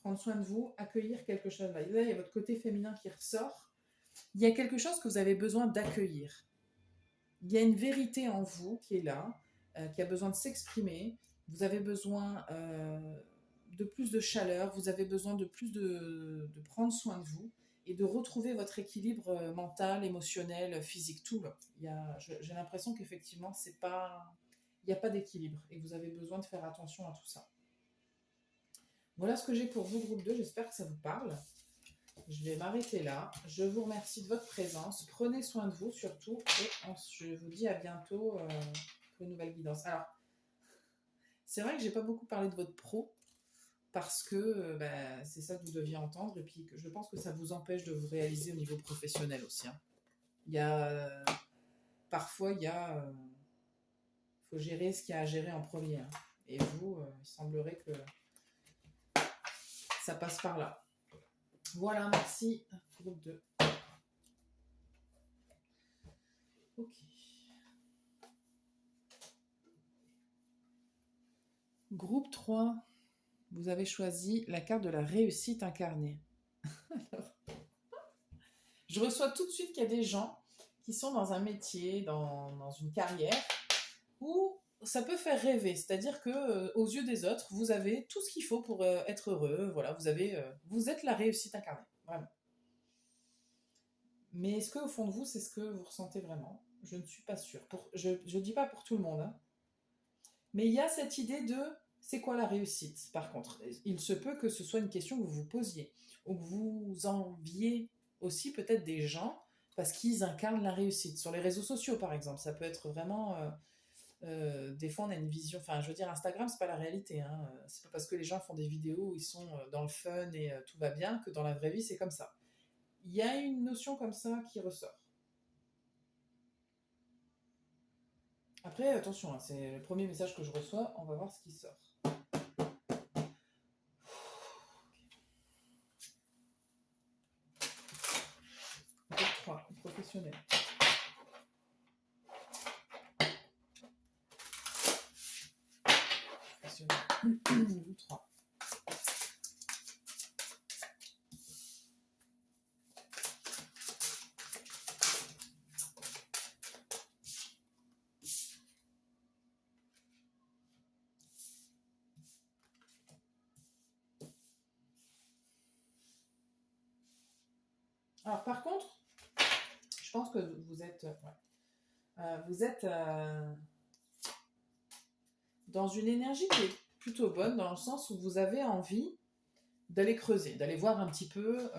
prendre soin de vous, accueillir quelque chose. Là, il y a votre côté féminin qui ressort. Il y a quelque chose que vous avez besoin d'accueillir. Il y a une vérité en vous qui est là, qui a besoin de s'exprimer. Vous avez besoin de plus de chaleur, vous avez besoin de plus de prendre soin de vous et de retrouver votre équilibre mental, émotionnel, physique, tout. J'ai l'impression qu'effectivement, il n'y a pas d'équilibre et vous avez besoin de faire attention à tout ça. Voilà ce que j'ai pour vous, groupe 2. J'espère que ça vous parle. Je vais m'arrêter là. Je vous remercie de votre présence. Prenez soin de vous surtout. Et je vous dis à bientôt pour une nouvelle guidance. Alors, c'est vrai que j'ai pas beaucoup parlé de votre pro parce que c'est ça que vous deviez entendre. Et puis, je pense que ça vous empêche de vous réaliser au niveau professionnel aussi. Hein. Il y a... parfois, il faut gérer ce qu'il y a à gérer en premier. Hein. Et vous, il semblerait que ça passe par là. Voilà, merci. Groupe 2. Ok. Groupe 3, vous avez choisi la carte de la réussite incarnée. Alors, je reçois tout de suite qu'il y a des gens qui sont dans un métier, dans une carrière, où ça peut faire rêver. C'est-à-dire que aux yeux des autres, vous avez tout ce qu'il faut pour être heureux. Voilà, vous êtes la réussite incarnée, vraiment. Mais est-ce qu'au fond de vous, c'est ce que vous ressentez vraiment? Je ne suis pas sûre. Je ne dis pas pour tout le monde, hein. Mais il y a cette idée de c'est quoi la réussite, par contre. Il se peut que ce soit une question que vous vous posiez, ou que vous enviez aussi peut-être des gens parce qu'ils incarnent la réussite. Sur les réseaux sociaux, par exemple, ça peut être vraiment... des fois, on a une vision... Enfin, je veux dire, Instagram, c'est pas la réalité. Hein. C'est pas parce que les gens font des vidéos où ils sont dans le fun et tout va bien que dans la vraie vie, c'est comme ça. Il y a une notion comme ça qui ressort. Après, attention, hein, c'est le premier message que je reçois. On va voir ce qui sort. Groupe 3, professionnel. Groupe 3. Alors, par contre, je pense que vous êtes... vous êtes dans une énergie qui est plutôt bonne, dans le sens où vous avez envie d'aller creuser, d'aller voir un petit peu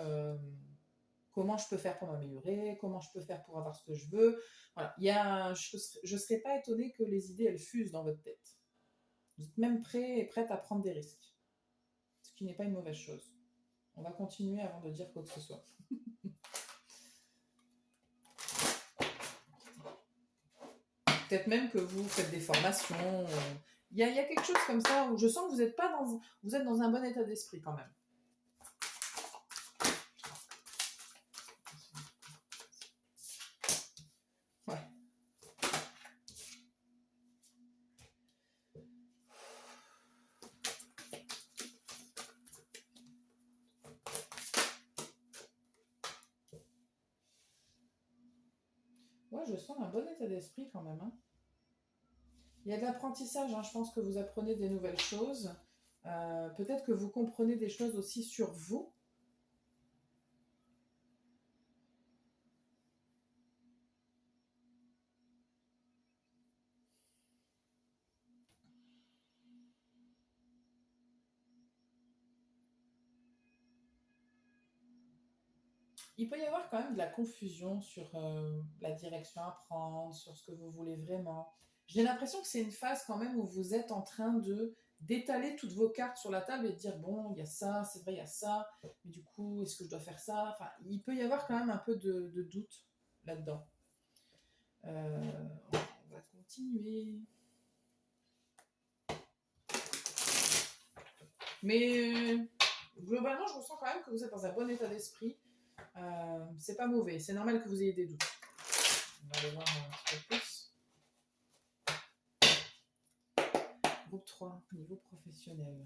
comment je peux faire pour m'améliorer, comment je peux faire pour avoir ce que je veux. Voilà. Je ne serais pas étonnée que les idées, elles fusent dans votre tête. Vous êtes même prêt et prête à prendre des risques, ce qui n'est pas une mauvaise chose. On va continuer avant de dire quoi que ce soit. Peut-être même que vous faites des formations. Il y a quelque chose comme ça où je sens que vous êtes dans un bon état d'esprit quand même. Ouais. Ouais, je sens un bon état d'esprit quand même. Hein. Il y a de l'apprentissage, hein. Je pense que vous apprenez des nouvelles choses. Peut-être que vous comprenez des choses aussi sur vous. Il peut y avoir quand même de la confusion sur la direction à prendre, sur ce que vous voulez vraiment. J'ai l'impression que c'est une phase quand même où vous êtes en train d'étaler toutes vos cartes sur la table et de dire bon, il y a ça, c'est vrai, il y a ça, mais du coup, est-ce que je dois faire ça? Enfin, il peut y avoir quand même un peu de doute là-dedans. On va continuer. Mais globalement, je ressens quand même que vous êtes dans un bon état d'esprit. C'est pas mauvais, c'est normal que vous ayez des doutes. On va aller voir un petit peu plus. Groupe 3, niveau professionnel.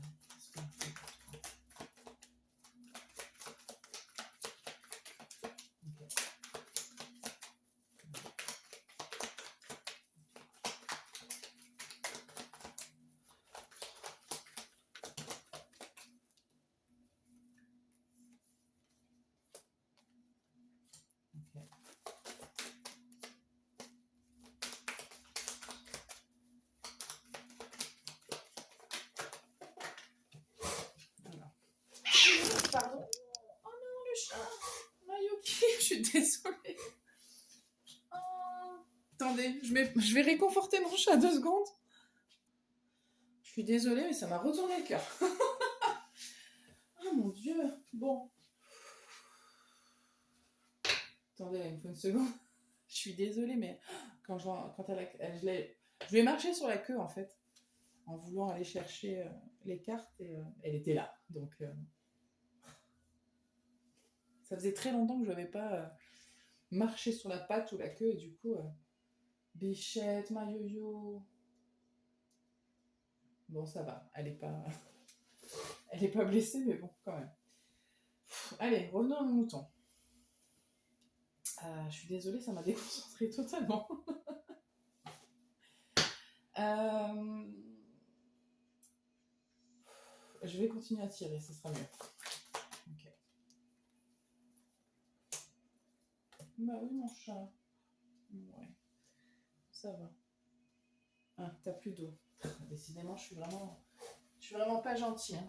Alors, pardon. Oh non, le chat. Mayuki, je suis désolée. Oh. Attendez, je vais réconforter mon chat 2 secondes. Je suis désolée, mais ça m'a retourné le cœur. Oh mon Dieu. Bon. Attendez, il me faut une seconde. Je suis désolée, mais quand je lui ai marché sur la queue, en fait, en voulant aller chercher les cartes, et elle était là. Donc, ça faisait très longtemps que je n'avais pas marché sur la patte ou la queue, et du coup, Bichette, ma yo-yo. Bon, ça va, elle est pas blessée, mais bon, quand même. Allez, revenons à nos moutons. Je suis désolée, ça m'a déconcentrée totalement. Je vais continuer à tirer, ce sera mieux. Ok. Bah oui, mon chat. Ouais, ça va. Ah, t'as plus d'eau. Décidément, je suis vraiment pas gentille. Hein.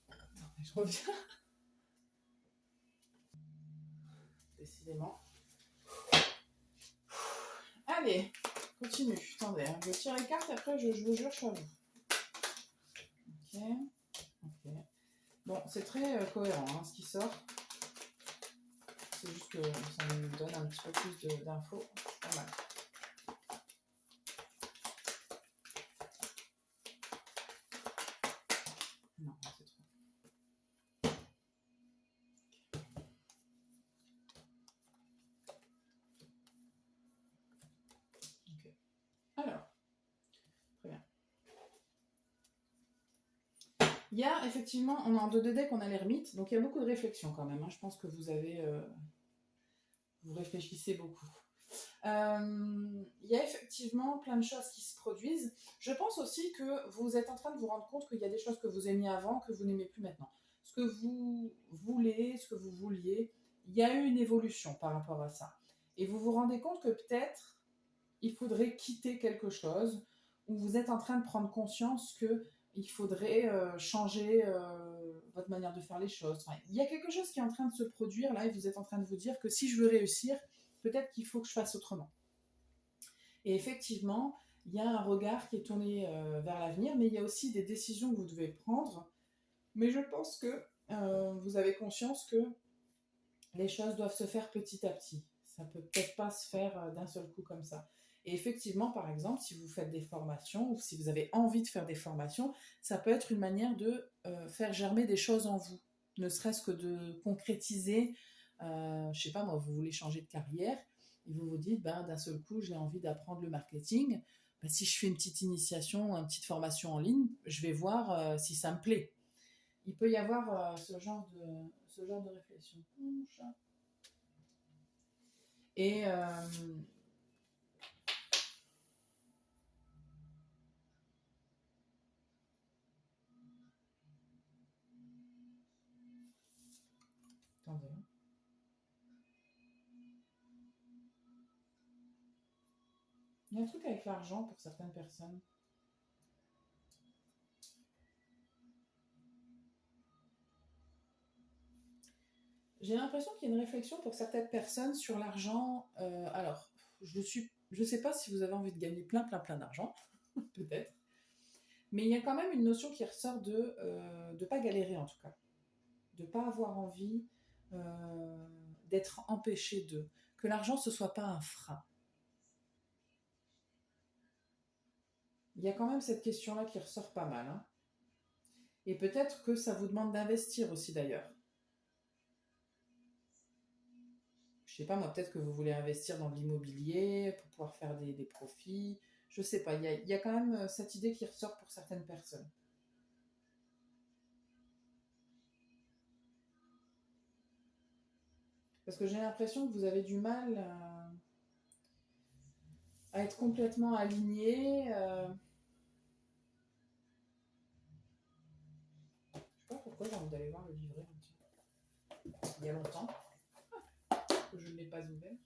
Attends, je reviens. Décidément. Allez, continue. Attendez, hein. Je tire les cartes, après je vous jure, je suis à vous. Ok. Ok. Bon, c'est très cohérent hein, ce qui sort. C'est juste que ça me donne un petit peu plus d'infos. Pas mal. Non, c'est trop. Ok. Alors, très bien. Il y a effectivement, on a en 2D deck, on a l'ermite, donc il y a beaucoup de réflexion quand même. Hein. Je pense que vous réfléchissez beaucoup. Il y a effectivement plein de choses qui se produisent. Je pense aussi que vous êtes en train de vous rendre compte qu'il y a des choses que vous aimiez avant que vous n'aimez plus maintenant. Ce que vous voulez, ce que vous vouliez, il y a eu une évolution par rapport à ça. Et vous vous rendez compte que peut-être il faudrait quitter quelque chose, ou vous êtes en train de prendre conscience qu'il faudrait changer votre manière de faire les choses. Enfin, il y a quelque chose qui est en train de se produire là et vous êtes en train de vous dire que si je veux réussir, peut-être qu'il faut que je fasse autrement. Et effectivement, il y a un regard qui est tourné vers l'avenir, mais il y a aussi des décisions que vous devez prendre. Mais je pense que vous avez conscience que les choses doivent se faire petit à petit. Ça peut peut-être pas se faire d'un seul coup comme ça. Et effectivement, par exemple, si vous faites des formations ou si vous avez envie de faire des formations, ça peut être une manière de faire germer des choses en vous, ne serait-ce que de concrétiser. Je sais pas moi, vous voulez changer de carrière et vous vous dites, ben, d'un seul coup, j'ai envie d'apprendre le marketing. Ben, si je fais une petite initiation, une petite formation en ligne, je vais voir si ça me plaît. Il peut y avoir ce genre de réflexion. Et attendez. Il y a un truc avec l'argent pour certaines personnes. J'ai l'impression qu'il y a une réflexion pour certaines personnes sur l'argent. Alors, je sais pas si vous avez envie de gagner plein d'argent, peut-être. Mais il y a quand même une notion qui ressort de ne pas galérer en tout cas. De ne pas avoir envie d'être empêché de. Que l'argent ce soit pas un frein. Il y a quand même cette question-là qui ressort pas mal. Hein. Et peut-être que ça vous demande d'investir aussi d'ailleurs. Je sais pas, moi, peut-être que vous voulez investir dans de l'immobilier pour pouvoir faire des profits. Je sais pas, il y a quand même cette idée qui ressort pour certaines personnes. Parce que j'ai l'impression que vous avez du mal à être complètement aligné. Je sais pas pourquoi j'ai envie d'aller voir le livret. Il y a longtemps que je ne l'ai pas ouvert.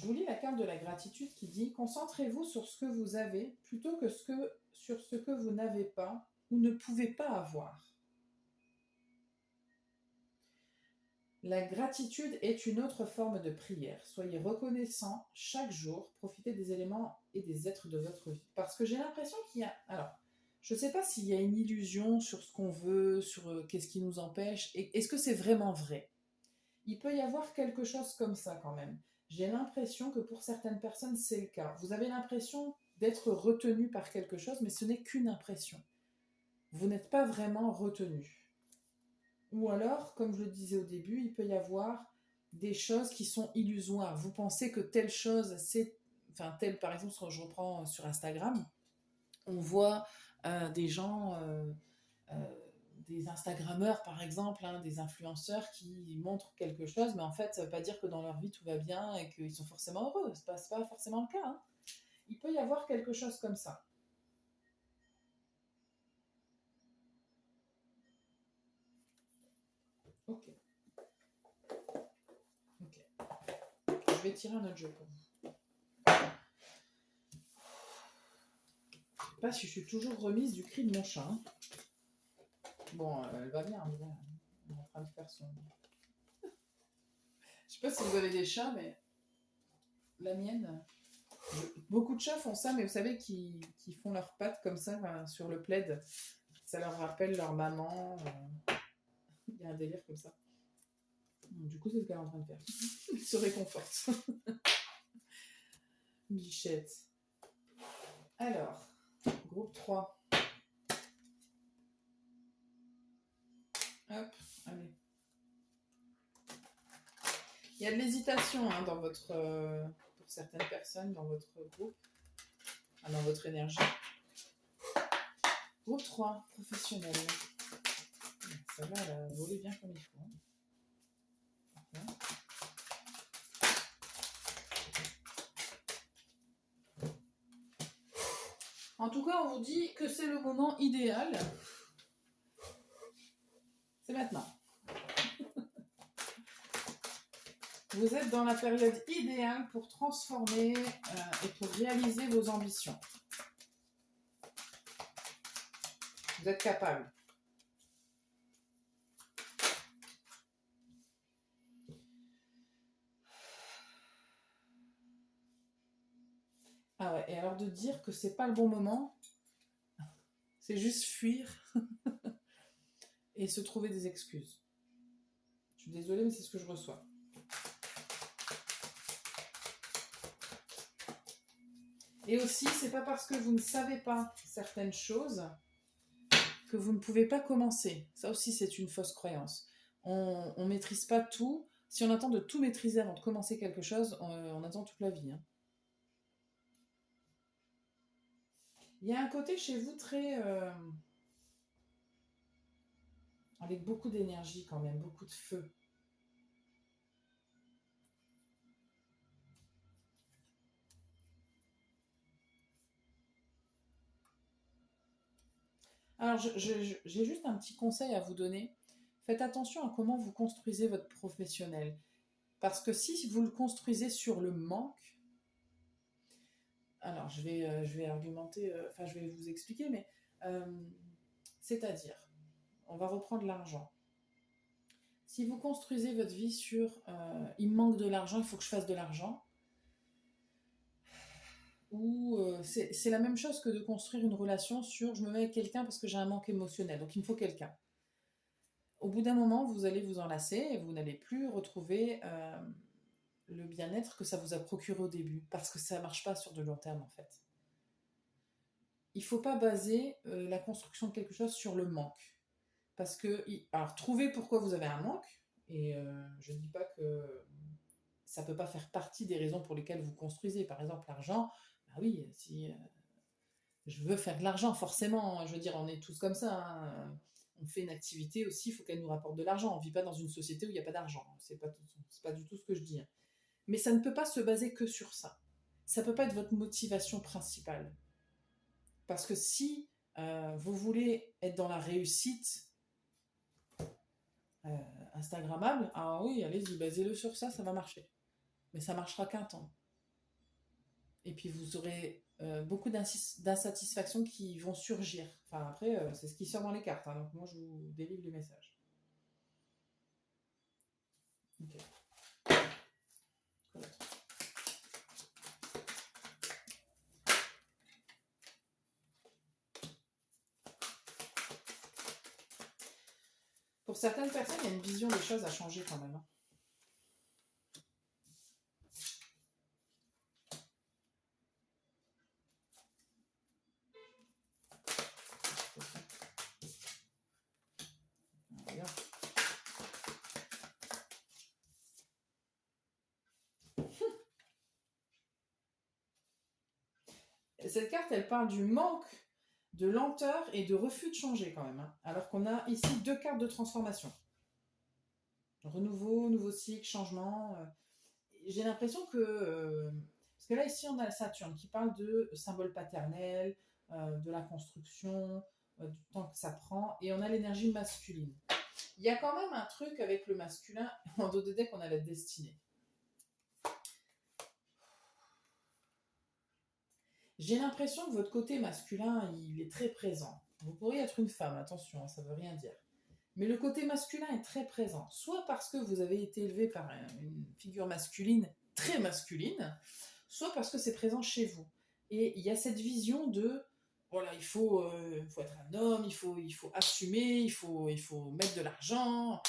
Je vous lis la carte de la gratitude qui dit « Concentrez-vous sur ce que vous avez plutôt que sur ce que vous n'avez pas ou ne pouvez pas avoir. » La gratitude est une autre forme de prière. Soyez reconnaissant chaque jour. Profitez des éléments et des êtres de votre vie. Parce que j'ai l'impression qu'il y a... Alors, je ne sais pas s'il y a une illusion sur ce qu'on veut, sur qu'est-ce qui nous empêche. Et est-ce que c'est vraiment vrai? Il peut y avoir quelque chose comme ça quand même. J'ai l'impression que pour certaines personnes, c'est le cas. Vous avez l'impression d'être retenu par quelque chose, mais ce n'est qu'une impression. Vous n'êtes pas vraiment retenu. Ou alors, comme je le disais au début, il peut y avoir des choses qui sont illusoires. Vous pensez que telle chose, c'est... Enfin, telle, par exemple, je reprends sur Instagram, on voit des gens, des Instagrammeurs, par exemple, hein, des influenceurs qui montrent quelque chose, mais en fait, ça ne veut pas dire que dans leur vie, tout va bien et qu'ils sont forcément heureux. Ce n'est pas forcément le cas. Hein. Il peut y avoir quelque chose comme ça. Ok. Je vais tirer un autre jeu pour vous. Je ne sais pas si je suis toujours remise du cri de mon chat. Hein. Bon, elle va bien. Elle est en train de faire son... Je ne sais pas si vous avez des chats, mais la mienne... Beaucoup de chats font ça, mais vous savez, qui font leurs pattes comme ça sur le plaid. Ça leur rappelle leur maman. Il y a un délire comme ça. Du coup, c'est ce qu'elle est en train de faire. Elle se réconforte. Bichette. Alors, groupe 3. Hop, allez. Il y a de l'hésitation hein, dans votre, pour certaines personnes dans votre groupe, dans votre énergie. Groupe 3, professionnel. Ça va, elle a volé bien comme il faut. Hein. En tout cas, on vous dit que c'est le moment idéal. C'est maintenant. Vous êtes dans la période idéale pour transformer et pour réaliser vos ambitions. Vous êtes capable. Ah ouais, et alors de dire que c'est pas le bon moment, c'est juste fuir et se trouver des excuses. Je suis désolée, mais c'est ce que je reçois. Et aussi, c'est pas parce que vous ne savez pas certaines choses que vous ne pouvez pas commencer. Ça aussi, c'est une fausse croyance. On ne maîtrise pas tout. Si on attend de tout maîtriser avant de commencer quelque chose, on attend toute la vie. Hein. Il y a un côté chez vous très... avec beaucoup d'énergie quand même, beaucoup de feu. Alors, j'ai juste un petit conseil à vous donner. Faites attention à comment vous construisez votre professionnel. Parce que si vous le construisez sur le manque, alors je vais argumenter, enfin je vais vous expliquer, mais c'est-à-dire, on va reprendre l'argent. Si vous construisez votre vie sur il me manque de l'argent, il faut que je fasse de l'argent, ou c'est la même chose que de construire une relation sur je me mets avec quelqu'un parce que j'ai un manque émotionnel, donc il me faut quelqu'un. Au bout d'un moment, vous allez vous enlacer et vous n'allez plus retrouver le bien-être que ça vous a procuré au début, parce que ça ne marche pas sur de long terme en fait. Il ne faut pas baser la construction de quelque chose sur le manque. Parce que, alors, trouvez pourquoi vous avez un manque, et je ne dis pas que ça ne peut pas faire partie des raisons pour lesquelles vous construisez. Par exemple, l'argent, bah oui, si je veux faire de l'argent, forcément, je veux dire, on est tous comme ça. Hein. On fait une activité aussi, il faut qu'elle nous rapporte de l'argent. On ne vit pas dans une société où il n'y a pas d'argent. C'est pas du tout ce que je dis. Hein. Mais ça ne peut pas se baser que sur ça. Ça ne peut pas être votre motivation principale. Parce que si vous voulez être dans la réussite Instagrammable, ah oui, allez-y, basez-le sur ça, ça va marcher. Mais ça marchera qu'un temps. Et puis vous aurez beaucoup d'insatisfactions qui vont surgir. Enfin après, c'est ce qui sort dans les cartes, hein, donc moi je vous délivre les messages. Ok. Pour certaines personnes, il y a une vision des choses à changer quand même. Hein. Cette carte, elle parle du manque de lenteur et de refus de changer quand même. Hein. Alors qu'on a ici 2 cartes de transformation. Renouveau, nouveau cycle, changement. J'ai l'impression que... parce que là, ici, on a Saturne qui parle de symbole paternel, de la construction, du temps que ça prend. Et on a l'énergie masculine. Il y a quand même un truc avec le masculin. En dos de deck, on a la destinée. J'ai l'impression que votre côté masculin, il est très présent. Vous pourriez être une femme, attention, ça ne veut rien dire. Mais le côté masculin est très présent. Soit parce que vous avez été élevé par une figure masculine, très masculine, soit parce que c'est présent chez vous. Et il y a cette vision de, voilà, il faut être un homme, il faut assumer, il faut mettre de l'argent.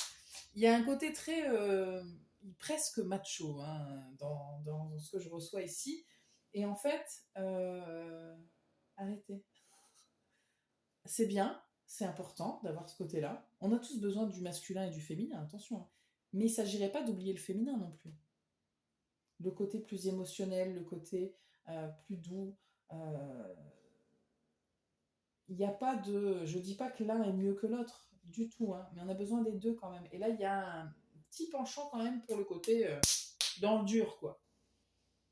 Il y a un côté très, presque macho hein, dans ce que je reçois ici. Et en fait, arrêtez. C'est bien, c'est important d'avoir ce côté-là. On a tous besoin du masculin et du féminin, attention. Hein. Mais il ne s'agirait pas d'oublier le féminin non plus. Le côté plus émotionnel, le côté plus doux. Il n'y a pas de... Je ne dis pas que l'un est mieux que l'autre, du tout. Hein, mais on a besoin des deux quand même. Et là, il y a un petit penchant quand même pour le côté dans le dur, quoi.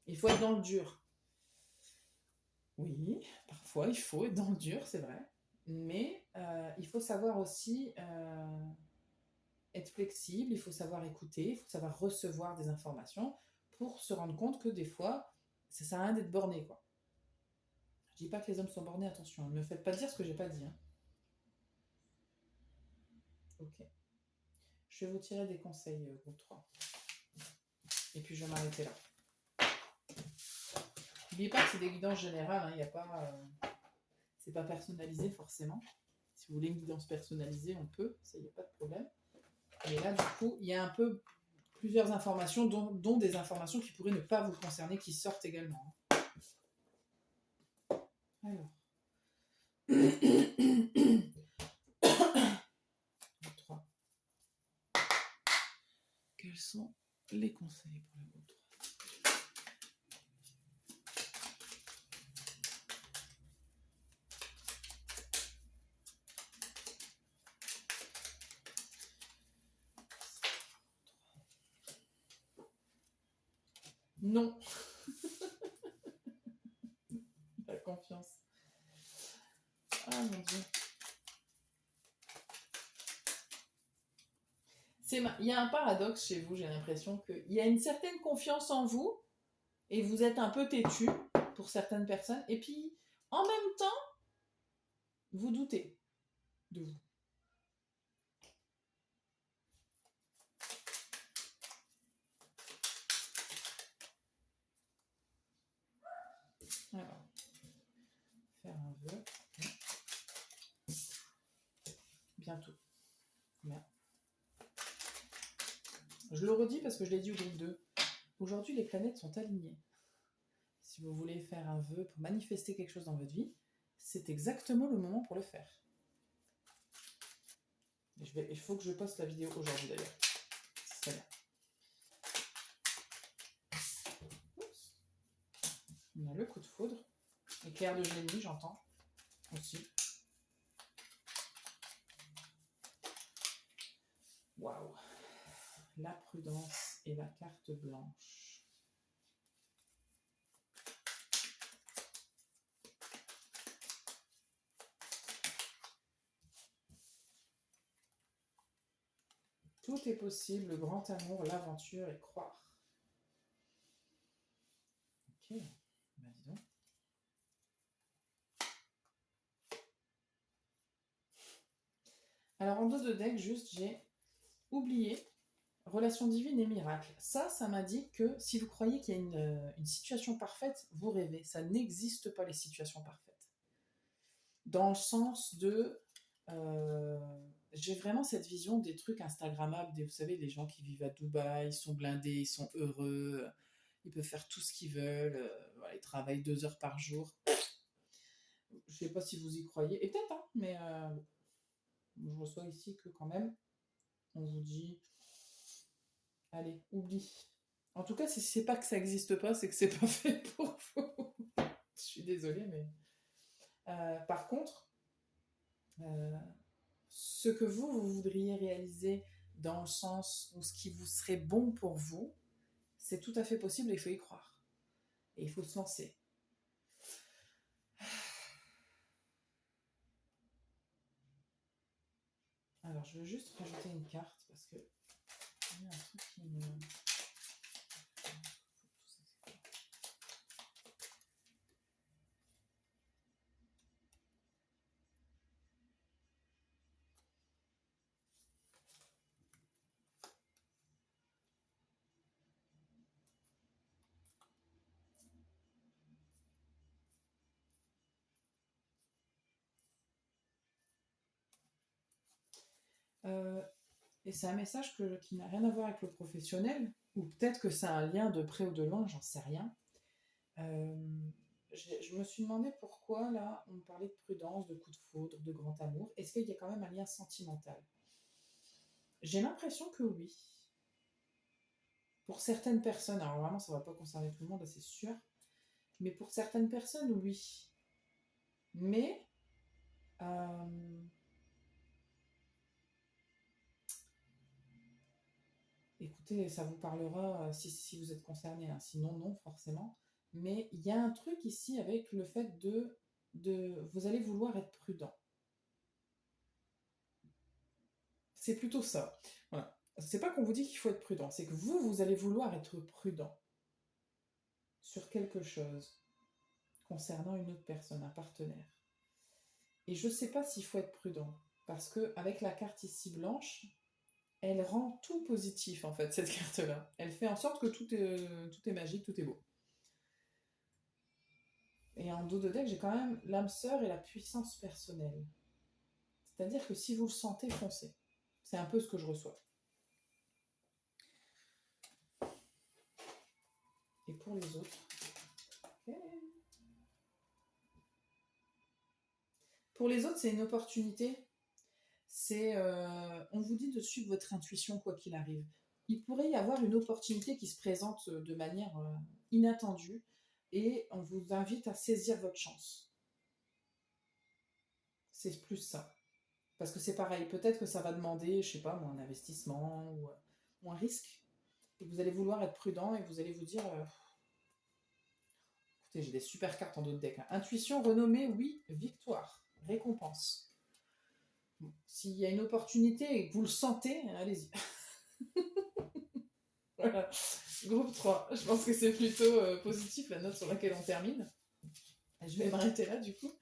Il faut être dans le dur. Oui, parfois il faut être dans le dur, c'est vrai. Mais il faut savoir aussi être flexible, il faut savoir écouter, il faut savoir recevoir des informations pour se rendre compte que des fois, ça sert à rien d'être borné, quoi. Je dis pas que les hommes sont bornés, attention, ne me faites pas dire ce que j'ai pas dit. Hein. Ok. Je vais vous tirer des conseils, groupe 3. Et puis je vais m'arrêter là. N'oubliez pas que c'est des guidances générales, il n'y a pas... c'est pas personnalisé forcément. Si vous voulez une guidance personnalisée, on peut, ça, il n'y a pas de problème. Mais là, du coup, il y a un peu plusieurs informations, dont des informations qui pourraient ne pas vous concerner, qui sortent également. Alors. 3. Quels sont les conseils pour le groupe 3 ? Non. La confiance. Ah mon Dieu. Il y a un paradoxe chez vous, j'ai l'impression qu'il y a une certaine confiance en vous et vous êtes un peu têtu pour certaines personnes. Et puis, en même temps, vous doutez de vous. Alors, faire un vœu. Bientôt. Merde. Je le redis parce que je l'ai dit au groupe 2. Aujourd'hui, les planètes sont alignées. Si vous voulez faire un vœu pour manifester quelque chose dans votre vie, c'est exactement le moment pour le faire. Il faut que je poste la vidéo aujourd'hui d'ailleurs. C'est bien. Oups. On a le coup de foudre. Éclair de génie, j'entends aussi. Waouh. La prudence et la carte blanche. Tout est possible, le grand amour, l'aventure et croire. Ok, bah Alors en dos de deck, juste, j'ai oublié relation divine et miracle. Ça m'indique que si vous croyez qu'il y a une situation parfaite, vous rêvez. Ça n'existe pas les situations parfaites. Dans le sens de... euh, j'ai vraiment cette vision des trucs Instagrammables, vous savez, les gens qui vivent à Dubaï, ils sont blindés, ils sont heureux, ils peuvent faire tout ce qu'ils veulent, voilà, ils travaillent 2 heures par jour. Je ne sais pas si vous y croyez, et peut-être, hein, mais je reçois ici que quand même, on vous dit, allez, oublie. En tout cas, si c'est pas que ça n'existe pas, c'est que c'est pas fait pour vous. Je suis désolée, mais... par contre, euh, ce que vous voudriez réaliser dans le sens où ce qui vous serait bon pour vous, c'est tout à fait possible et il faut y croire. Et il faut se lancer. Alors, je veux juste rajouter une carte parce que il y a un truc qui me... et c'est un message qui n'a rien à voir avec le professionnel, ou peut-être que c'est un lien de près ou de loin, j'en sais rien. Je me suis demandé pourquoi, là, on parlait de prudence, de coup de foudre, de grand amour. Est-ce qu'il y a quand même un lien sentimental? J'ai l'impression que oui. Pour certaines personnes, alors vraiment, ça ne va pas concerner tout le monde, c'est sûr, mais pour certaines personnes, oui. Mais, euh, écoutez, ça vous parlera si vous êtes concerné, hein. Sinon, non, forcément. Mais il y a un truc ici avec le fait vous allez vouloir être prudent. C'est plutôt ça. Voilà. C'est pas qu'on vous dit qu'il faut être prudent, c'est que vous allez vouloir être prudent sur quelque chose concernant une autre personne, un partenaire. Et je ne sais pas s'il faut être prudent, parce que avec la carte ici blanche, elle rend tout positif en fait, cette carte-là. Elle fait en sorte que tout est magique, tout est beau. Et en dos de deck, j'ai quand même l'âme sœur et la puissance personnelle. C'est-à-dire que si vous le sentez, foncez. C'est un peu ce que je reçois. Et pour les autres, okay. Pour les autres, c'est une opportunité. On vous dit de suivre votre intuition quoi qu'il arrive. Il pourrait y avoir une opportunité qui se présente de manière inattendue et on vous invite à saisir votre chance. C'est plus ça. Parce que c'est pareil, peut-être que ça va demander, je sais pas, un investissement ou un risque. Et vous allez vouloir être prudent et vous allez vous dire écoutez, j'ai des super cartes en dos de deck. Hein. Intuition, renommée, oui, victoire, récompense. Bon, s'il y a une opportunité et que vous le sentez, allez-y. Voilà. Groupe 3. Je pense que c'est plutôt positif la note sur laquelle on termine. Je vais m'arrêter là du coup.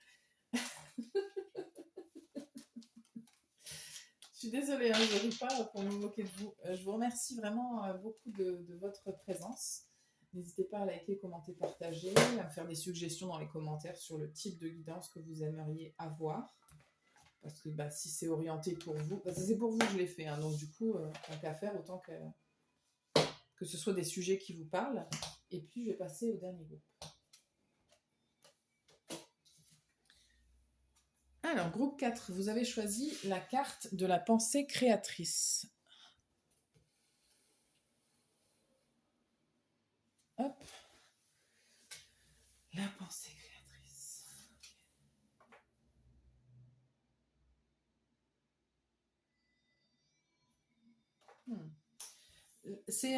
Je suis désolée, hein, je ne ris pas pour me moquer de vous. Je vous remercie vraiment beaucoup de votre présence. N'hésitez pas à liker, commenter, partager, à me faire des suggestions dans les commentaires sur le type de guidance que vous aimeriez avoir. Parce que si c'est orienté pour vous, c'est pour vous que je l'ai fait. Hein, donc du coup, tant qu'à faire, autant que ce soit des sujets qui vous parlent. Et puis, je vais passer au dernier groupe. Alors, groupe 4, vous avez choisi la carte de la pensée créatrice. Hop. La pensée créatrice. C'est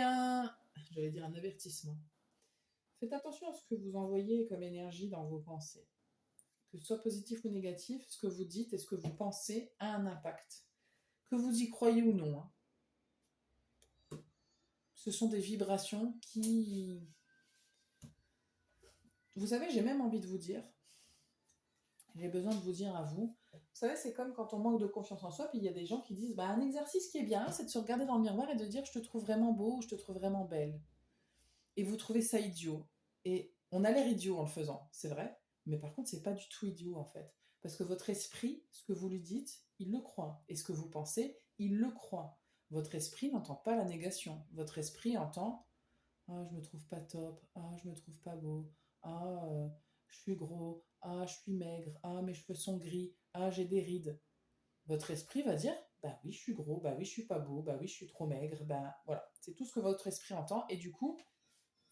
j'allais dire un avertissement. Faites attention à ce que vous envoyez comme énergie dans vos pensées. Que ce soit positif ou négatif, ce que vous dites et ce que vous pensez a un impact. Que vous y croyez ou non. Hein. Ce sont des vibrations qui... Vous savez, j'ai même envie de vous dire, J'ai besoin de vous dire à vous. Vous savez, c'est comme quand on manque de confiance en soi, puis il y a des gens qui disent, bah, un exercice qui est bien, c'est de se regarder dans le miroir et de dire, je te trouve vraiment beau ou je te trouve vraiment belle. Et vous trouvez ça idiot. Et on a l'air idiot en le faisant, c'est vrai, mais par contre, c'est pas du tout idiot en fait. Parce que votre esprit, ce que vous lui dites, il le croit. Et ce que vous pensez, il le croit. Votre esprit n'entend pas la négation. Votre esprit entend ah, je me trouve pas top, ah, je me trouve pas beau, ah, je suis gros, ah, je suis maigre, ah, mes cheveux sont gris, ah, j'ai des rides. Votre esprit va dire bah oui, je suis gros, bah oui, je suis pas beau, bah oui, je suis trop maigre, bah voilà. C'est tout ce que votre esprit entend. Et du coup,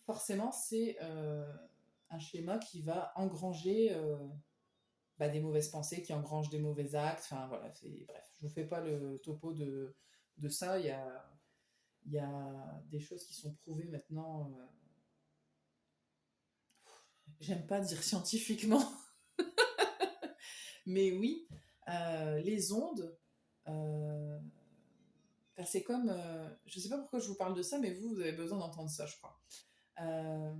forcément, c'est un schéma qui va engranger bah, des mauvaises pensées, qui engrangent des mauvais actes. Enfin voilà, bref, je vous fais pas le topo de ça. Il y a des choses qui sont prouvées maintenant. J'aime pas dire scientifiquement, mais oui, les ondes. euh, c'est comme, je sais pas pourquoi je vous parle de ça, mais vous avez besoin d'entendre ça, je crois. Euh,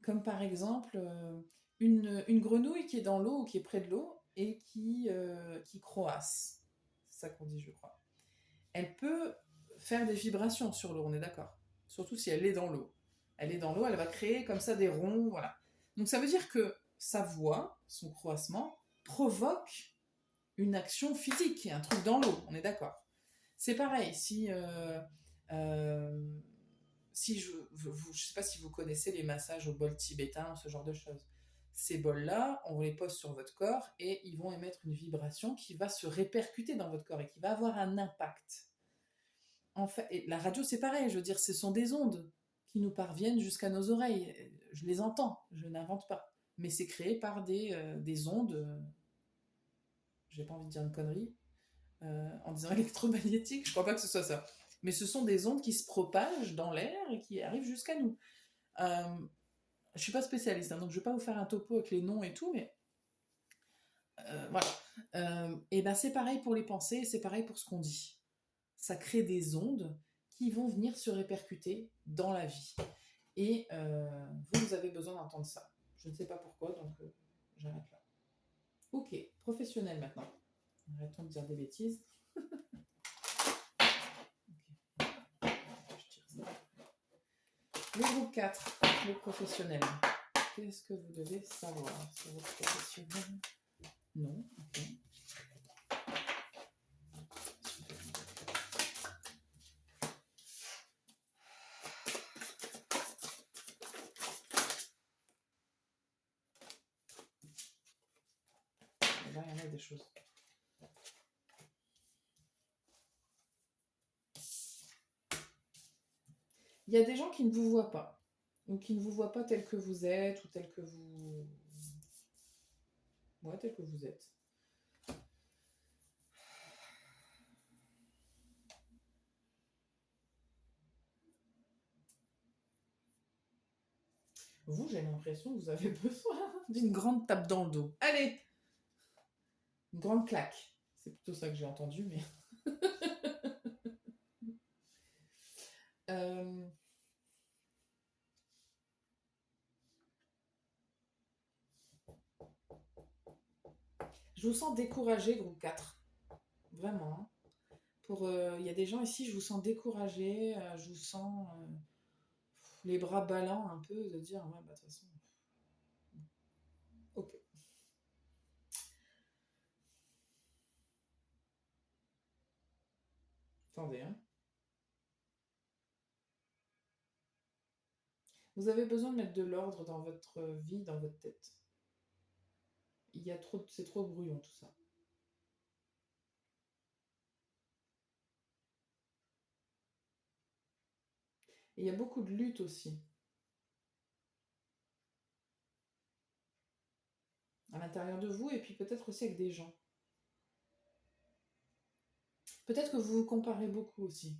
Comme par exemple une grenouille qui est dans l'eau ou qui est près de l'eau et qui croasse. C'est ça qu'on dit, je crois. Elle peut faire des vibrations sur l'eau, on est d'accord. Surtout si elle est dans l'eau. Elle est dans l'eau, elle va créer comme ça des ronds, voilà. Donc ça veut dire que sa voix, son croassement, provoque une action physique, un truc dans l'eau, on est d'accord. C'est pareil, euh, si je ne sais pas si vous connaissez les massages au bol tibétain, ce genre de choses. Ces bols-là, on les pose sur votre corps et ils vont émettre une vibration qui va se répercuter dans votre corps et qui va avoir un impact. En fait, et la radio, c'est pareil, je veux dire, ce sont des ondes qui nous parviennent jusqu'à nos oreilles. Je les entends, je n'invente pas. Mais c'est créé par des ondes, j'ai pas envie de dire une connerie, en disant électromagnétique, je crois pas que ce soit ça. Mais ce sont des ondes qui se propagent dans l'air et qui arrivent jusqu'à nous. Je suis pas spécialiste, hein, donc je vais pas vous faire un topo avec les noms et tout, mais voilà. Et ben c'est pareil pour les pensées, c'est pareil pour ce qu'on dit. Ça crée des ondes qui vont venir se répercuter dans la vie. Et vous avez besoin d'entendre ça. Je ne sais pas pourquoi, donc j'arrête là. Ok, professionnel maintenant. Arrêtons de dire des bêtises. Le groupe 4, le professionnel. Qu'est-ce que vous devez savoir sur votre professionnel? Non, ok. Là, il y en a des choses. Il y a des gens qui ne vous voient pas, ou qui ne vous voient pas tel que vous êtes, ou tel que vous... Ouais, tel que vous êtes. Vous, j'ai l'impression que vous avez besoin d'une grande tape dans le dos. Allez! Une grande claque. C'est plutôt ça que j'ai entendu, mais... Je vous sens découragé, groupe 4. Vraiment. Il y a des gens ici, je vous sens découragé, je vous sens les bras ballants un peu, de dire, ouais, bah de toute façon... Ok. Attendez, hein. Vous avez besoin de mettre de l'ordre dans votre vie, dans votre tête. C'est trop brouillon tout ça. Et il y a beaucoup de lutte aussi. À l'intérieur de vous et puis peut-être aussi avec des gens. Peut-être que vous vous comparez beaucoup aussi.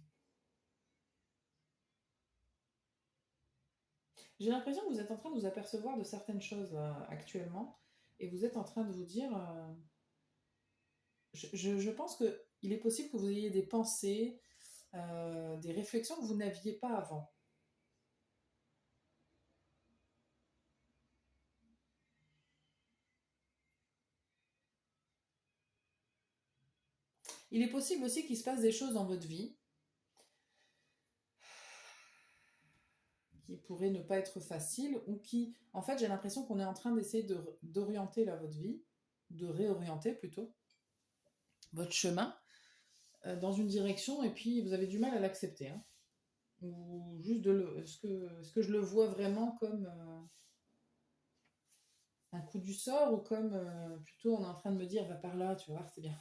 J'ai l'impression que vous êtes en train de vous apercevoir de certaines choses là, actuellement et vous êtes en train de vous dire je pense qu'il est possible que vous ayez des pensées, des réflexions que vous n'aviez pas avant. Il est possible aussi qu'il se passe des choses dans votre vie qui pourraient ne pas être faciles ou qui, en fait, j'ai l'impression qu'on est en train d'essayer d'orienter là votre vie, de réorienter plutôt votre chemin dans une direction et puis vous avez du mal à l'accepter. Hein. Ou juste est-ce que je le vois vraiment comme un coup du sort ou comme plutôt on est en train de me dire va par là, tu vas voir, c'est bien.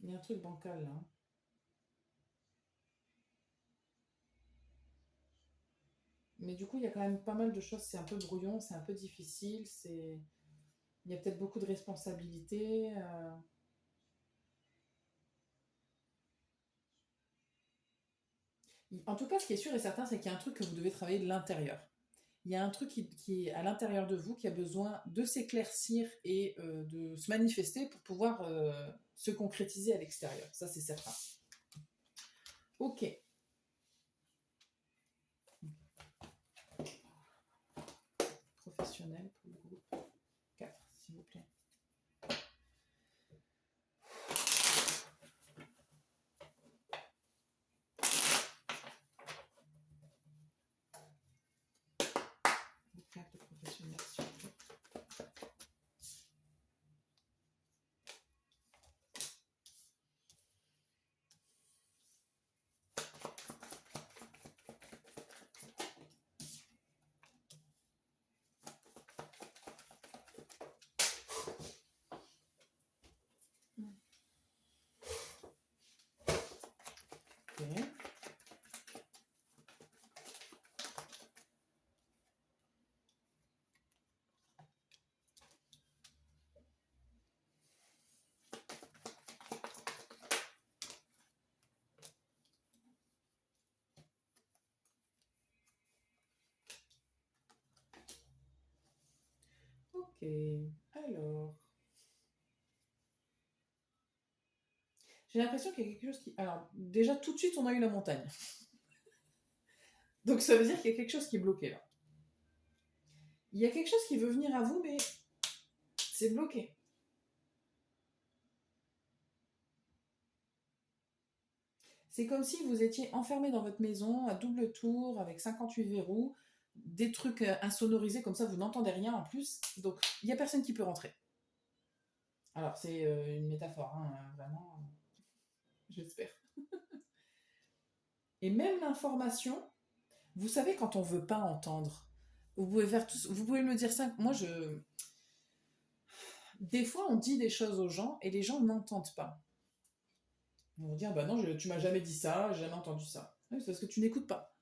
Il y a un truc bancal là. Hein. Mais du coup, il y a quand même pas mal de choses. C'est un peu brouillon, c'est un peu difficile. Il y a peut-être beaucoup de responsabilités. En tout cas, ce qui est sûr et certain, c'est qu'il y a un truc que vous devez travailler de l'intérieur. Il y a un truc qui est à l'intérieur de vous qui a besoin de s'éclaircir et de se manifester pour pouvoir se concrétiser à l'extérieur. Ça, c'est certain. Ok. Professionnel pour le groupe 4, s'il vous plaît. Les cartes professionnelles, s'il vous plaît. Ok. Ok. Alors. J'ai l'impression qu'il y a quelque chose qui. Alors, déjà, tout de suite, on a eu la montagne. Donc, ça veut dire qu'il y a quelque chose qui est bloqué là. Il y a quelque chose qui veut venir à vous, mais c'est bloqué. C'est comme si vous étiez enfermé dans votre maison à double tour avec 58 verrous, des trucs insonorisés comme ça, vous n'entendez rien en plus. Donc, il n'y a personne qui peut rentrer. Alors, c'est une métaphore, hein, vraiment, j'espère. Et même l'information, vous savez quand on veut pas entendre. Vous pouvez me dire ça. Moi, des fois, on dit des choses aux gens et les gens n'entendent pas. Ils vont dire, bah non, tu m'as jamais dit ça, j'ai jamais entendu ça. Oui, c'est parce que tu n'écoutes pas.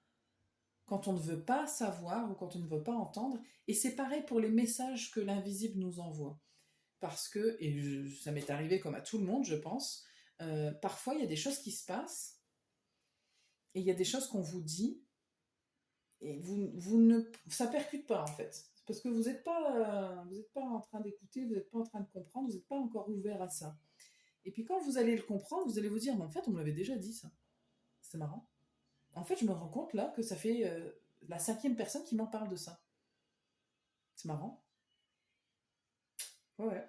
Quand on ne veut pas savoir ou quand on ne veut pas entendre, et c'est pareil pour les messages que l'invisible nous envoie. Parce que, ça m'est arrivé comme à tout le monde, je pense, parfois il y a des choses qui se passent et il y a des choses qu'on vous dit et ça percute pas en fait. Parce que vous êtes pas en train d'écouter, vous n'êtes pas en train de comprendre, vous n'êtes pas encore ouvert à ça. Et puis quand vous allez le comprendre, vous allez vous dire, mais en fait, on me l'avait déjà dit ça. C'est marrant. En fait, je me rends compte là que ça fait la 5e personne qui m'en parle de ça. C'est marrant. Ouais, ouais.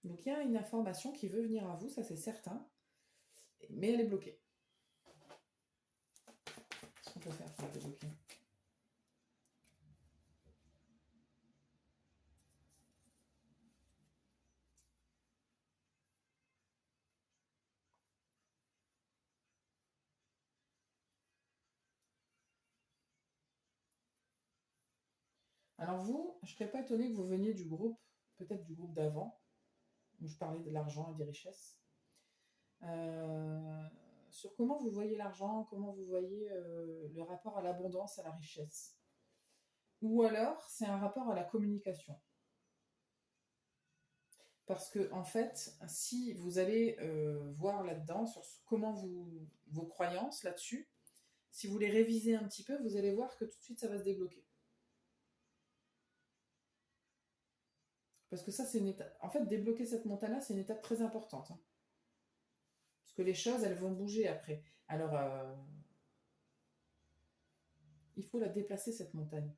Donc il y a une information qui veut venir à vous, ça c'est certain, mais elle est bloquée. Qu'est-ce qu'on peut faire pour la débloquer? Alors vous, je ne serais pas étonnée que vous veniez du groupe, peut-être du groupe d'avant, où je parlais de l'argent et des richesses. Euh, sur comment vous voyez l'argent, comment vous voyez le rapport à l'abondance, à la richesse. Ou alors, c'est un rapport à la communication. Parce que, en fait, si vous allez voir là-dedans, sur comment vos croyances là-dessus, si vous les révisez un petit peu, vous allez voir que tout de suite, ça va se débloquer. Parce que ça, c'est une étape. En fait, débloquer cette montagne-là, c'est une étape très importante. Hein. Parce que les choses, elles vont bouger après. Alors, il faut la déplacer, cette montagne.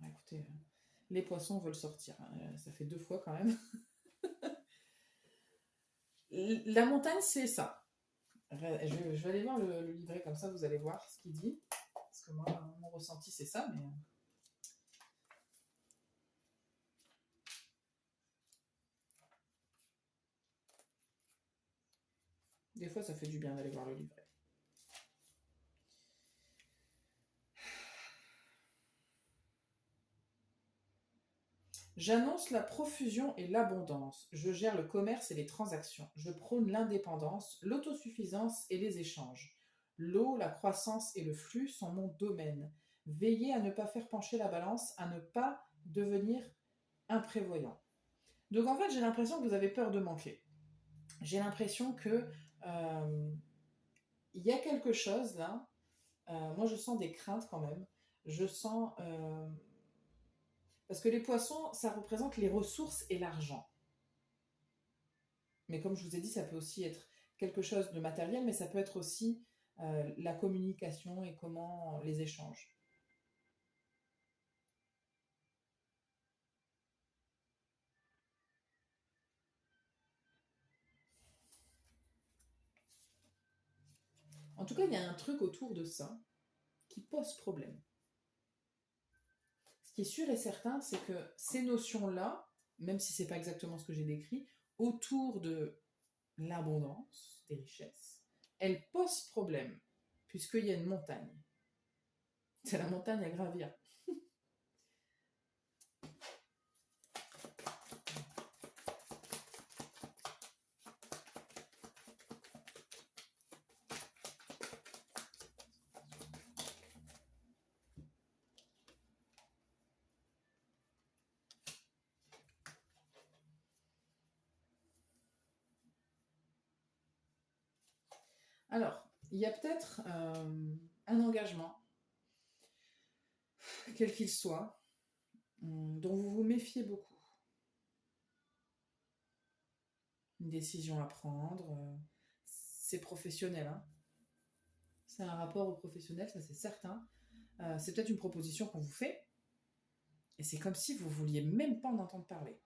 Écoutez, les poissons veulent sortir. Hein. Ça fait 2 fois quand même. La montagne, c'est ça. Je vais aller voir le livret, comme ça vous allez voir ce qu'il dit. Parce que moi, mon ressenti, c'est ça, mais... Des fois, ça fait du bien d'aller voir le livret. J'annonce la profusion et l'abondance. Je gère le commerce et les transactions. Je prône l'indépendance, l'autosuffisance et les échanges. L'eau, la croissance et le flux sont mon domaine. Veillez à ne pas faire pencher la balance, à ne pas devenir imprévoyant. Donc en fait, j'ai l'impression que vous avez peur de manquer. J'ai l'impression que il y a quelque chose là. Moi, je sens des craintes quand même. Je sens... parce que les poissons, ça représente les ressources et l'argent. Mais comme je vous ai dit, ça peut aussi être quelque chose de matériel, mais ça peut être aussi la communication et comment les échanges. En tout cas, il y a un truc autour de ça qui pose problème. Ce qui est sûr et certain, c'est que ces notions-là, même si ce n'est pas exactement ce que j'ai décrit, autour de l'abondance des richesses, elles posent problème, puisqu'il y a une montagne. C'est la montagne à gravir. Alors, il y a peut-être un engagement, quel qu'il soit, dont vous vous méfiez beaucoup. Une décision à prendre, c'est professionnel. Hein. C'est un rapport au professionnel, ça c'est certain. C'est peut-être une proposition qu'on vous fait, et c'est comme si vous ne vouliez même pas en entendre parler.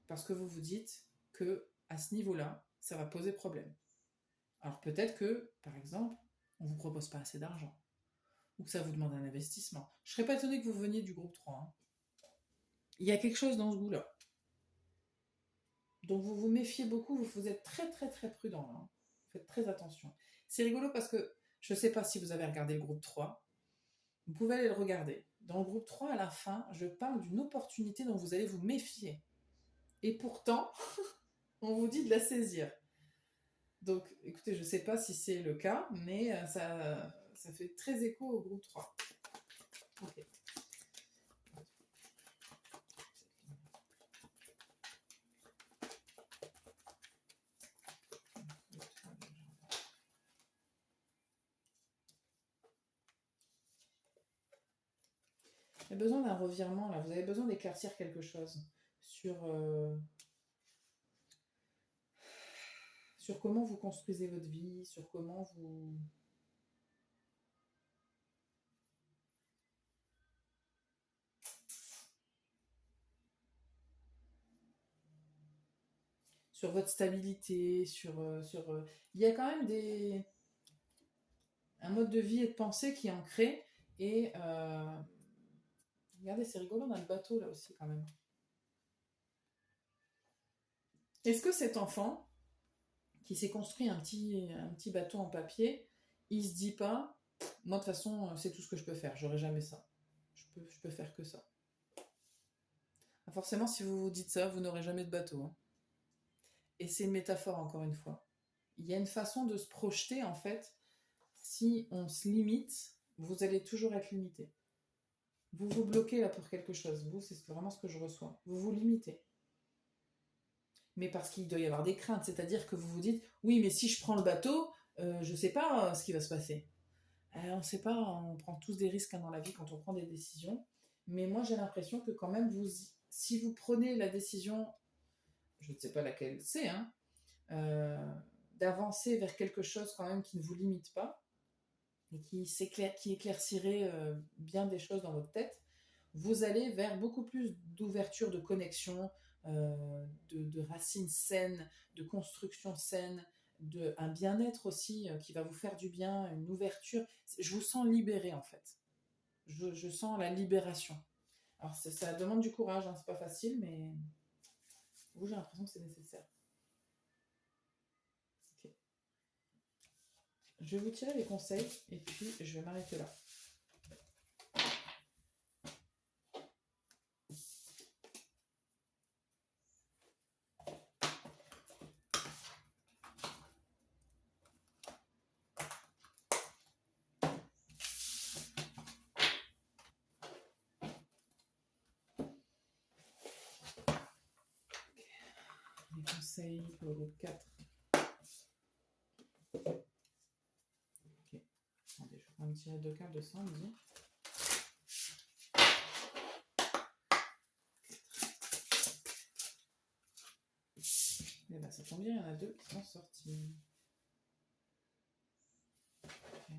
Parce que vous vous dites que à ce niveau-là, ça va poser problème. Alors peut-être que, par exemple, on ne vous propose pas assez d'argent, ou que ça vous demande un investissement. Je ne serais pas étonnée que vous veniez du groupe 3. Hein. Il y a quelque chose dans ce goût-là. Donc vous vous méfiez beaucoup, vous êtes très très très prudent. Hein. Vous faites très attention. C'est rigolo parce que je ne sais pas si vous avez regardé le groupe 3. Vous pouvez aller le regarder. Dans le groupe 3, à la fin, je parle d'une opportunité dont vous allez vous méfier. Et pourtant, on vous dit de la saisir. Donc, écoutez, je ne sais pas si c'est le cas, mais ça fait très écho au groupe 3. Ok. Il y a besoin d'un revirement, là. Vous avez besoin d'éclaircir quelque chose sur comment vous construisez votre vie, sur comment vous... sur votre stabilité, il y a quand même un mode de vie et de pensée qui est ancré. Et regardez, c'est rigolo, on a le bateau là aussi quand même. Est-ce que cet enfant qui s'est construit un petit bateau en papier, il se dit pas, moi de toute façon, c'est tout ce que je peux faire, j'aurai jamais ça. Je peux faire que ça. Forcément, si vous vous dites ça, vous n'aurez jamais de bateau. Hein. Et c'est une métaphore, encore une fois. Il y a une façon de se projeter, en fait. Si on se limite, vous allez toujours être limité. Vous vous bloquez là pour quelque chose. Vous, c'est vraiment ce que je reçois. Vous vous limitez. Mais parce qu'il doit y avoir des craintes. C'est-à-dire que vous vous dites, oui, mais si je prends le bateau, je ne sais pas ce qui va se passer. On ne sait pas, on prend tous des risques dans la vie quand on prend des décisions. Mais moi, j'ai l'impression que quand même, si vous prenez la décision, je ne sais pas laquelle c'est, hein, d'avancer vers quelque chose quand même qui ne vous limite pas et qui éclaircirait bien des choses dans votre tête, vous allez vers beaucoup plus d'ouverture, de connexion, de racines saines, de construction saine, un bien-être aussi qui va vous faire du bien, une ouverture. Je vous sens libéré en fait. Je sens la libération. Alors ça demande du courage, hein, c'est pas facile, mais vous, j'ai l'impression que c'est nécessaire. Ok. Je vais vous tirer les conseils et puis je vais m'arrêter là. Les conseils pour le groupe 4. Ok. Attendez, je vais quand même tirer 2 cartes de 100, on dit. Et bien, ça tombe bien, il y en a 2 qui sont sortis. Okay.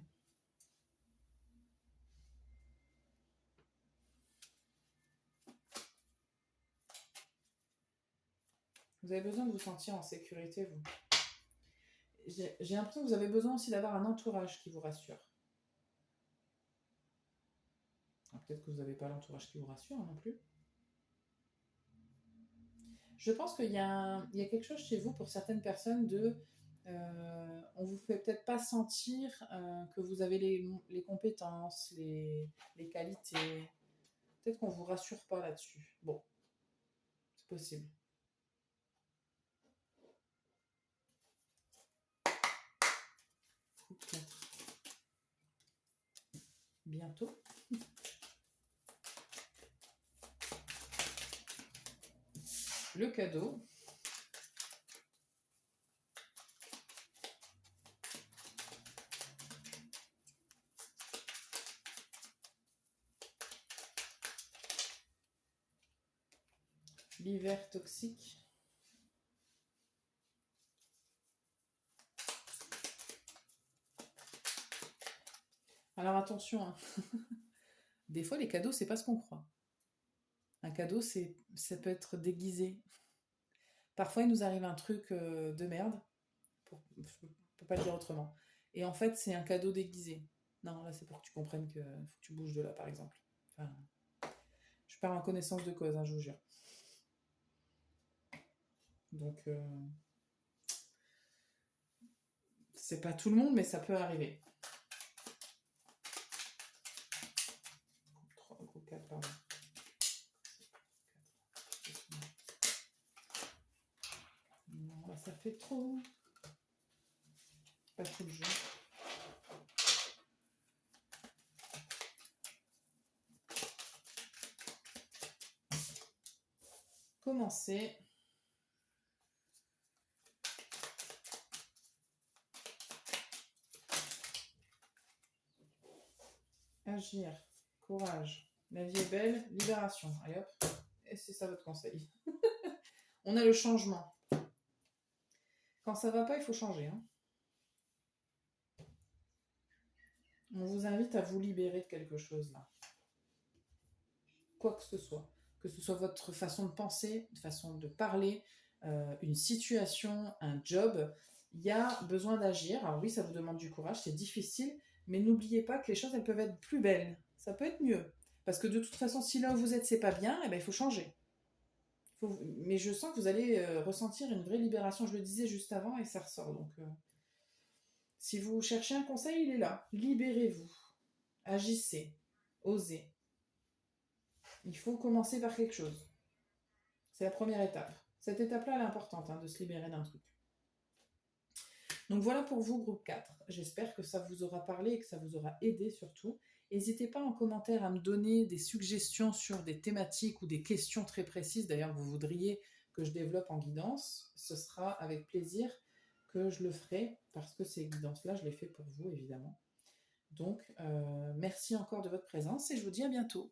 Vous avez besoin de vous sentir en sécurité, vous. J'ai l'impression que vous avez besoin aussi d'avoir un entourage qui vous rassure. Peut-être que vous n'avez pas l'entourage qui vous rassure non plus. Je pense qu'il y a quelque chose chez vous pour certaines personnes de... on vous fait peut-être pas sentir que vous avez les compétences, les qualités. Peut-être qu'on vous rassure pas là-dessus. Bon, c'est possible. Coup 4. Bientôt. Le cadeau. L'hiver toxique. Alors attention, hein. Des fois les cadeaux c'est pas ce qu'on croit. Un cadeau ça peut être déguisé. Parfois il nous arrive un truc de merde, je peux pas le dire autrement. Et en fait c'est un cadeau déguisé. Non, là c'est pour que tu comprennes que faut que tu bouges de là par exemple. Enfin, je parle en connaissance de cause, hein, je vous jure. Donc c'est pas tout le monde mais ça peut arriver. Groupe 4, pardon. Non, là ça fait trop. Pas trop de jeu. Commencer. Agir. Courage. La vie est belle. Libération. Allez hop. Et c'est ça votre conseil. On a le changement. Quand ça va pas, il faut changer. Hein. On vous invite à vous libérer de quelque chose là. Quoi que ce soit. Que ce soit votre façon de penser, de façon de parler, une situation, un job. Il y a besoin d'agir. Alors oui, ça vous demande du courage, c'est difficile. Mais n'oubliez pas que les choses, elles peuvent être plus belles. Ça peut être mieux. Parce que de toute façon, si là où vous êtes, c'est pas bien, eh ben, il faut changer. Mais je sens que vous allez ressentir une vraie libération. Je le disais juste avant et ça ressort. Donc, si vous cherchez un conseil, il est là. Libérez-vous. Agissez. Osez. Il faut commencer par quelque chose. C'est la première étape. Cette étape-là, elle est importante, hein, de se libérer d'un truc. Donc voilà pour vous, groupe 4. J'espère que ça vous aura parlé et que ça vous aura aidé surtout. N'hésitez pas en commentaire à me donner des suggestions sur des thématiques ou des questions très précises, d'ailleurs, que vous voudriez que je développe en guidance. Ce sera avec plaisir que je le ferai, parce que ces guidances-là, je les fais pour vous, évidemment. Donc, merci encore de votre présence et je vous dis à bientôt.